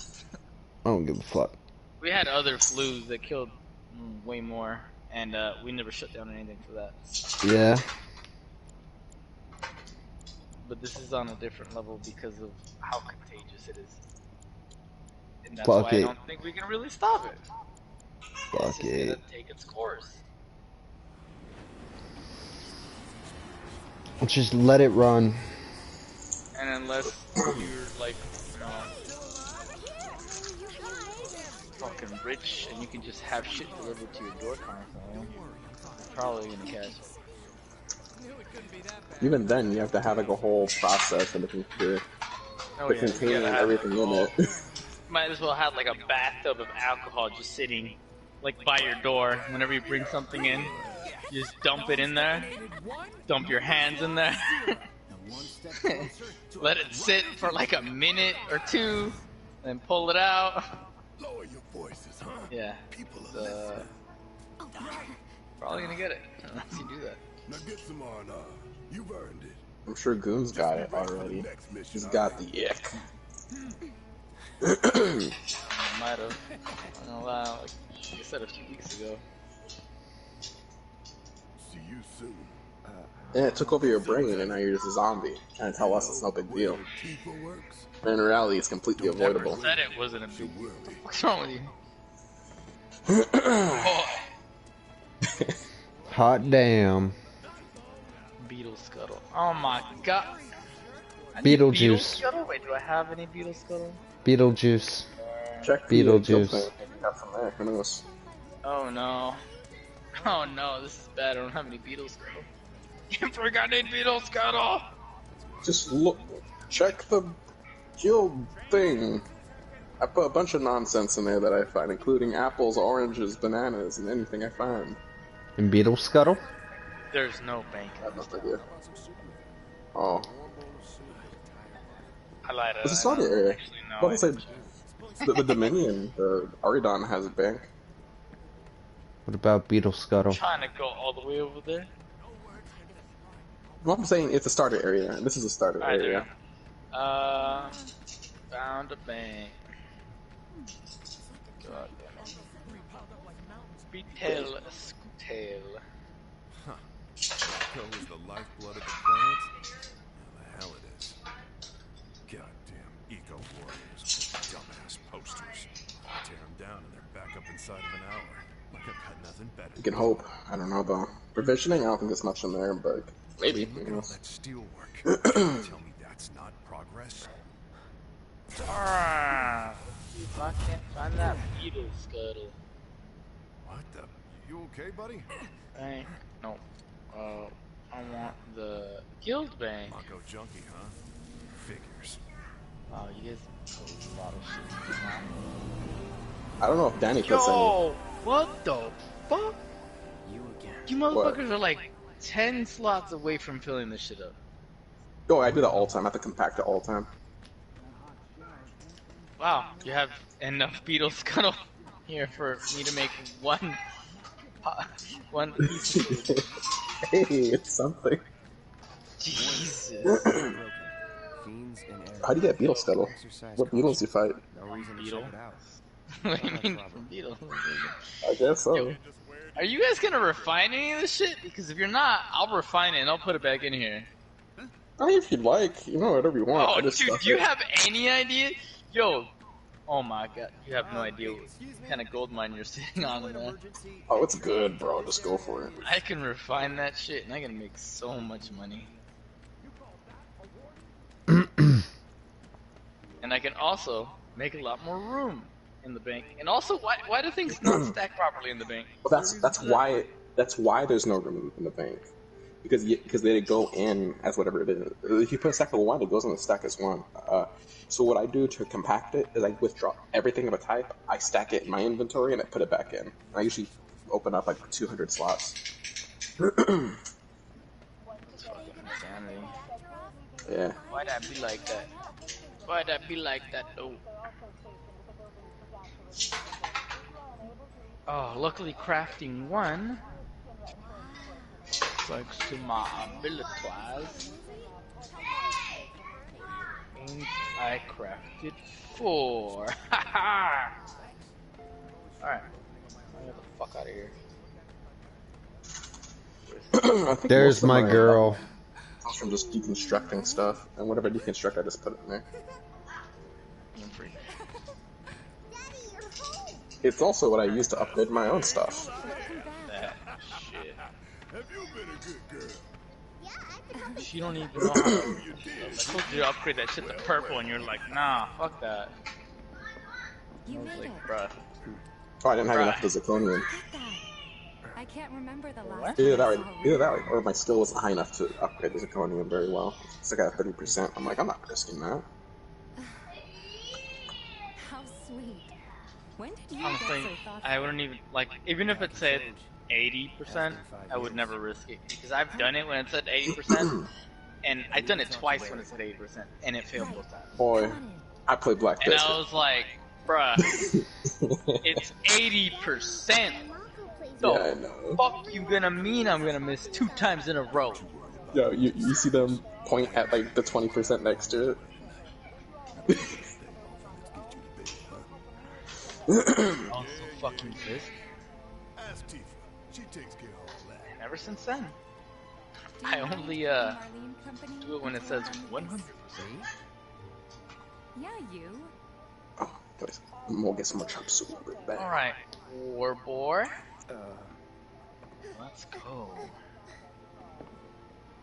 I don't give a fuck. We had other flus that killed way more, and we never shut down anything for that. Yeah. But this is on a different level because of how contagious it is. And that's Fuck why I it. don't think we can really stop it. Fuck It's just it. gonna take its course. Just let it run. And unless you're like, fucking rich and you can just have shit delivered to your door constantly, you're probably gonna catch it. Even then, you have to have like a whole process and making sure Oh, the yeah, you containing gotta have everything in it. Might as well have like a bathtub of alcohol just sitting like by your door. Whenever you bring something in, you just dump it in there. Dump your hands in there. Let it sit for like a minute or two, then pull it out. Lower your voices, huh? Yeah. People It's, are probably gonna get it unless you do that. Now get some R&R. You've earned it. I'm sure Goon's got it already. He's got the ick. I might have. I'm not gonna lie, like I said a few weeks ago. See you soon. Yeah, it took over your brain and now you're just a zombie. Trying to tell us it's no big deal. Tifa works. But in reality, it's completely avoidable. Never said it wasn't a big deal. What's wrong with you? Hot damn. Beetle scuttle. Oh my god. I need Beetle beetle juice. scuttle? Wait, do I have any beetle scuttle? Beetlejuice. Check the Beetlejuice. guild thing. Maybe you got some there. Who knows? Oh no. Oh no, this is bad. I don't have any beetle scuttle. You forgot any beetle scuttle! Just look. Check the guild thing. I put a bunch of nonsense in there that I find, including apples, oranges, bananas, and anything I find. And Beetle Scuttle? There's no bank. I have no idea. Oh. I lied. It's a starter area. Actually, no. Well, I said the Dominion, the Aridon has a bank. What about Beetle Scuttle? I'm trying to go all the way over there. Well, I'm saying it's a starter area, and this is a starter Alright, area. Found a bank. God damn it. Speedtail, Scootail. Huh. Mako is the lifeblood of the planet? Now the hell it is. Goddamn eco-warriors. Dumbass posters. Tear them down and they're back up inside of an hour. Like I've got nothing better. You can hope. I don't know, though. Provisioning, I don't think there's much in there, but maybe. Look Who at all knows? that steel work. Tell me that's not progress? Ah, if I can't find that beetle scuttle. What the? You okay, buddy? Bank. No. I want the guild bank. Mako junkie, huh? Figures. Wow, you guys post a lot of shit. I don't know if Danny puts Yo, what the fuck? You again. You motherfuckers are like 10 slots away from filling this shit up. Oh, I do that all the time. I have to compact it all the time. Wow, you have enough beetle scuttle here for me to make one piece of food. Hey, it's something. Jesus. Fiends and air. How do you get beetle scuttle? What beetles do you fight? No reason to Beetle? check it out. What do you mean from beetle? I guess so. Yo, are you guys gonna refine any of this shit? Because if you're not, I'll refine it and I'll put it back in here. I mean, if you'd like, you know, whatever you want. Oh, I just dude, stuff do you it. have any idea? Yo, oh my god, you have no idea what kind of gold mine you're sitting on, man. Oh, it's good, bro. Just go for it. I can refine that shit and I can make so much money. And I can also make a lot more room in the bank. And also, why do things not stack properly in the bank? Well, that's why there's no room in the bank. Because they go in as whatever it is. If you put a stack of one, it goes in the stack as one. So what I do to compact it is I withdraw everything of a type, I stack it in my inventory, and I put it back in. I usually open up like 200 slots. It's fucking insanity. Yeah. Why'd I be like that? Why'd I be like that, though? Oh, luckily crafting one. Thanks to my abilities. And I crafted 4. Haha! Alright. Get the fuck out of here. I think There's most of my girl. comes from just deconstructing stuff, and whatever I deconstruct, I just put it in there. It's also what I use to upgrade my own stuff. That shit. Have you been a good girl? She don't even know how to. I told you to upgrade that shit to purple, and you're like, nah, fuck that. You I was made like, it. bruh. Oh, I didn't have enough of the zirconium. I can't remember the last What? Either time I that, saw either that, way, or my skill wasn't high enough to upgrade the zirconium very well. It's like at 30%. I'm like, I'm not risking that. How sweet. When did you Honestly, get so thoughtful? I wouldn't even, like, even if it said 80%, I would never risk it. Because I've done it when it said 80%, and I've done it twice when it said 80%, and it failed both times. Boy, I play Black And Desert. I was like, bruh, it's 80%. The Yeah, I know. fuck you gonna mean I'm gonna miss 2 times in a row? Yo, you see them point at like the 20% next to it? I'm so fucking pissed. Ask Tifa. She takes care of all that. And ever since then, Do I you know only the Marlene Company do it when it says on 100%. this? Yeah, you. Oh, please. We'll get some more chop suey right back. Alright, war boy. Let's go.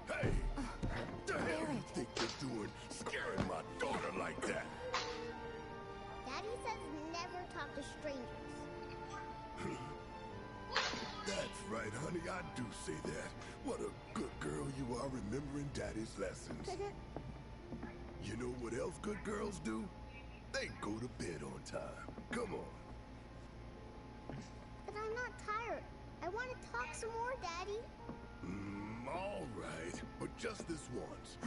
Hey! The hell you think you're doing scaring my daughter like that? Daddy says never talk to strangers. That's right, honey, I do say that. What a good girl you are remembering Daddy's lessons. You know what else good girls do? They go to bed on time. Come on. But I'm not tired. I want to talk some more, Daddy. All right, but just this once.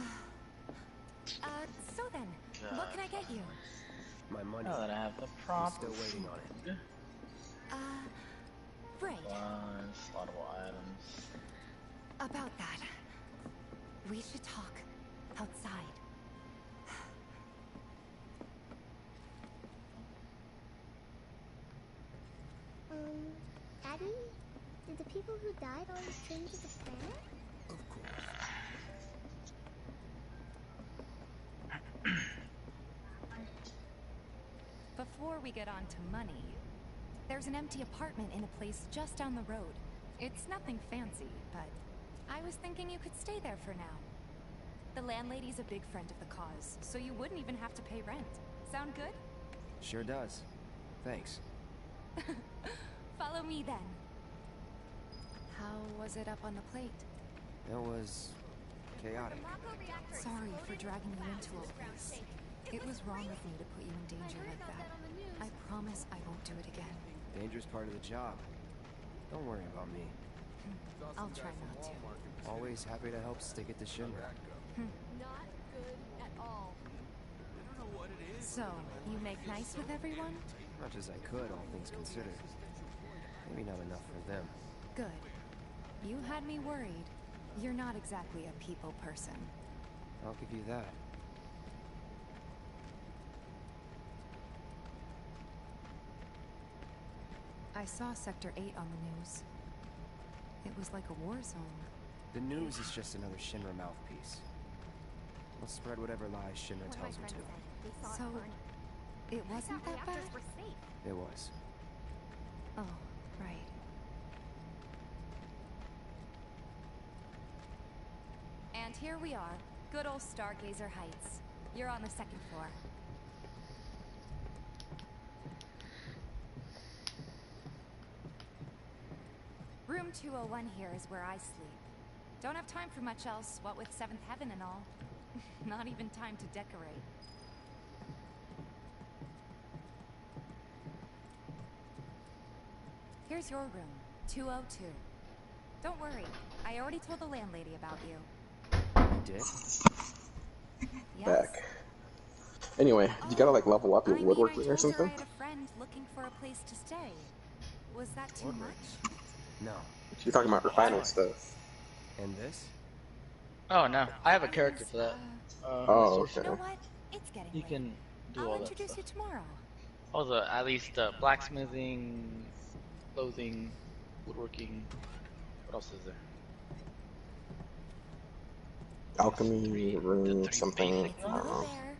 So then, what can I get you? My money. Now that I have the I'm prop, still waiting on it. Right. Slottable items. About that. We should talk outside. Daddy? Did the people who died always change to the planet? Of course. Before we get on to money, there's an empty apartment in a place just down the road. It's nothing fancy, but I was thinking you could stay there for now. The landlady's a big friend of the cause, so you wouldn't even have to pay rent. Sound good? Sure does. Thanks. Follow me then. How was it up on the plate? It was chaotic. Sorry for dragging you into all this. It was wrong of me to put you in danger like that. I promise I won't do it again. Dangerous part of the job. Don't worry about me. I'll try not to. Always happy to help stick it to Shinra. Not good at all. So, you make nice with everyone? Much as I could, all things considered. Maybe not enough for them. Good. You had me worried. You're not exactly a people person. I'll give you that. I saw Sector 8 on the news. It was like a war zone. The news is just another Shinra mouthpiece. We'll spread whatever lies Shinra tells them to. So, it wasn't that bad? It was. Oh, right. And here we are. Good old Stargazer Heights. You're on the second floor. Room 201 here is where I sleep. Don't have time for much else, what with 7th Heaven and all. Not even time to decorate. Here's your room, 202. Don't worry, I already told the landlady about you. You did? Yes. Back. Anyway, you gotta like level up your woodworking or something? I had a friend looking for a place to stay. Was that too much? No. You're talking about refining stuff. And this? Oh no, I have a character for that. Oh, okay. You know what? It's getting You late. can do I'll all that introduce stuff. you tomorrow. Oh, at least blacksmithing, clothing, woodworking. What else is there? Alchemy, room, something. It's I a don't little know. bare,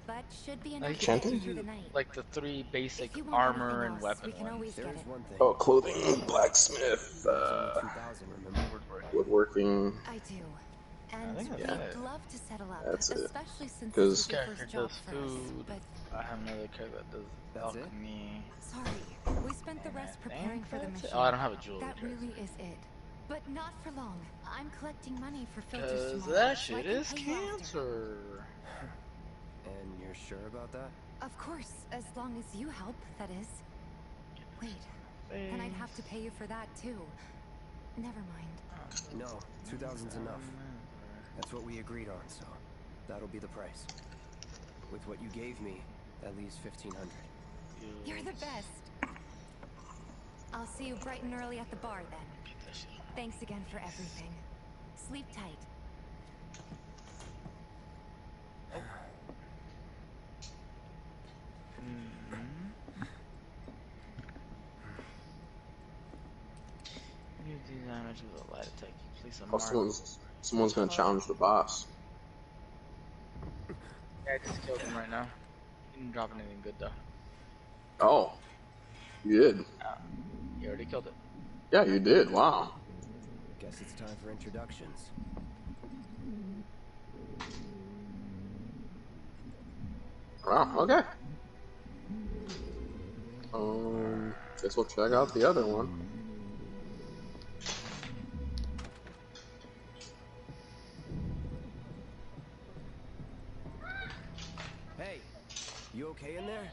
but should be I enough to can get you Enchanting? through the night. Like the 3 basic If you want armor anything and else, weapon we can ones. always get There's it. one thing. Oh, clothing, blacksmith, 2000, remember? woodworking. I do. And think we'd that's it. love to settle up, That's it. especially since 'Cause- this is your Character first job does for us. food. But I have another character that does That's it? alchemy. sorry, we spent the rest preparing for the that's it. mission. Oh, I don't have a jewelry That character. really is it. But not for long. I'm collecting money for filters Cause tomorrow. that so I shit can is pay you after. cancer. And you're sure about that? Of course, as long as you help, that is. Wait, then I'd have to pay you for that too. Never mind. No, 2000's enough. That's what we agreed on, so that'll be the price. With what you gave me, that leaves 1500. You're the best. I'll see you bright and early at the bar then. Thanks again for everything. Sleep tight. You do damage with a light attack. Please Oh, someone's gonna challenge the boss. Yeah, I just killed him right now. He didn't drop anything good though. Oh, you did. You already killed it. Yeah, you did. Wow. Guess it's time for introductions. Wow. Okay. Guess we'll check out the other one. Hey, you okay in there?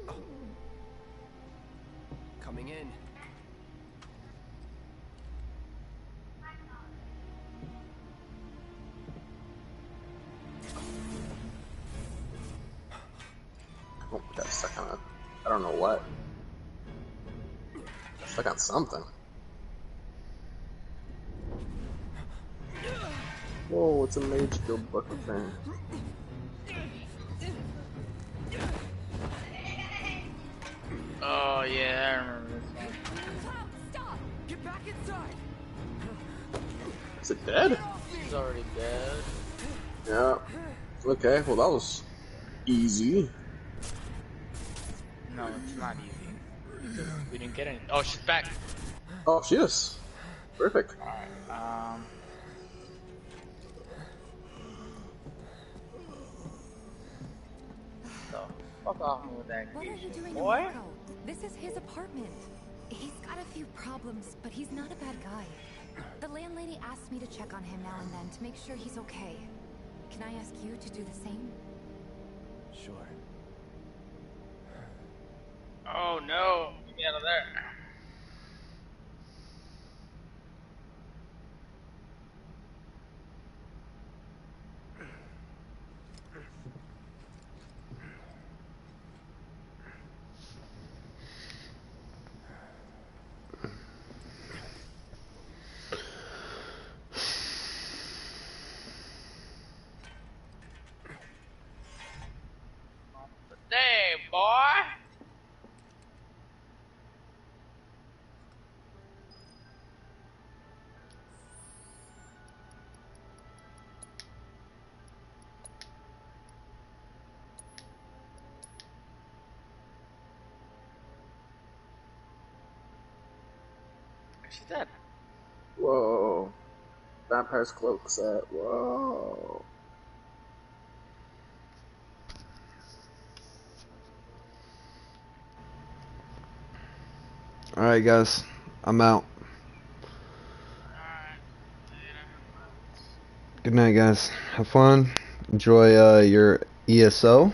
Oh. Coming in. Oh, got stuck on I don't know what. Got stuck on something. Whoa, it's a mage guild bucket thing. Oh yeah, I remember this one. Stop! Get back inside! Is it dead? He's already dead. Yeah. Okay, well that was easy. No, it's not easy. Because we didn't get any. Oh, she's back. Oh, she is. Perfect. Alright, so, fuck off me with that What are you engagement, doing, boy. Marco? This is his apartment. He's got a few problems, but he's not a bad guy. The landlady asked me to check on him now and then to make sure he's okay. Can I ask you to do the same? Sure. Oh no! Get me out of there. Hey, boy! She's dead. Whoa. Vampire's cloak set. Whoa. Alright, guys. I'm out. Good night, guys. Have fun. Enjoy your ESO.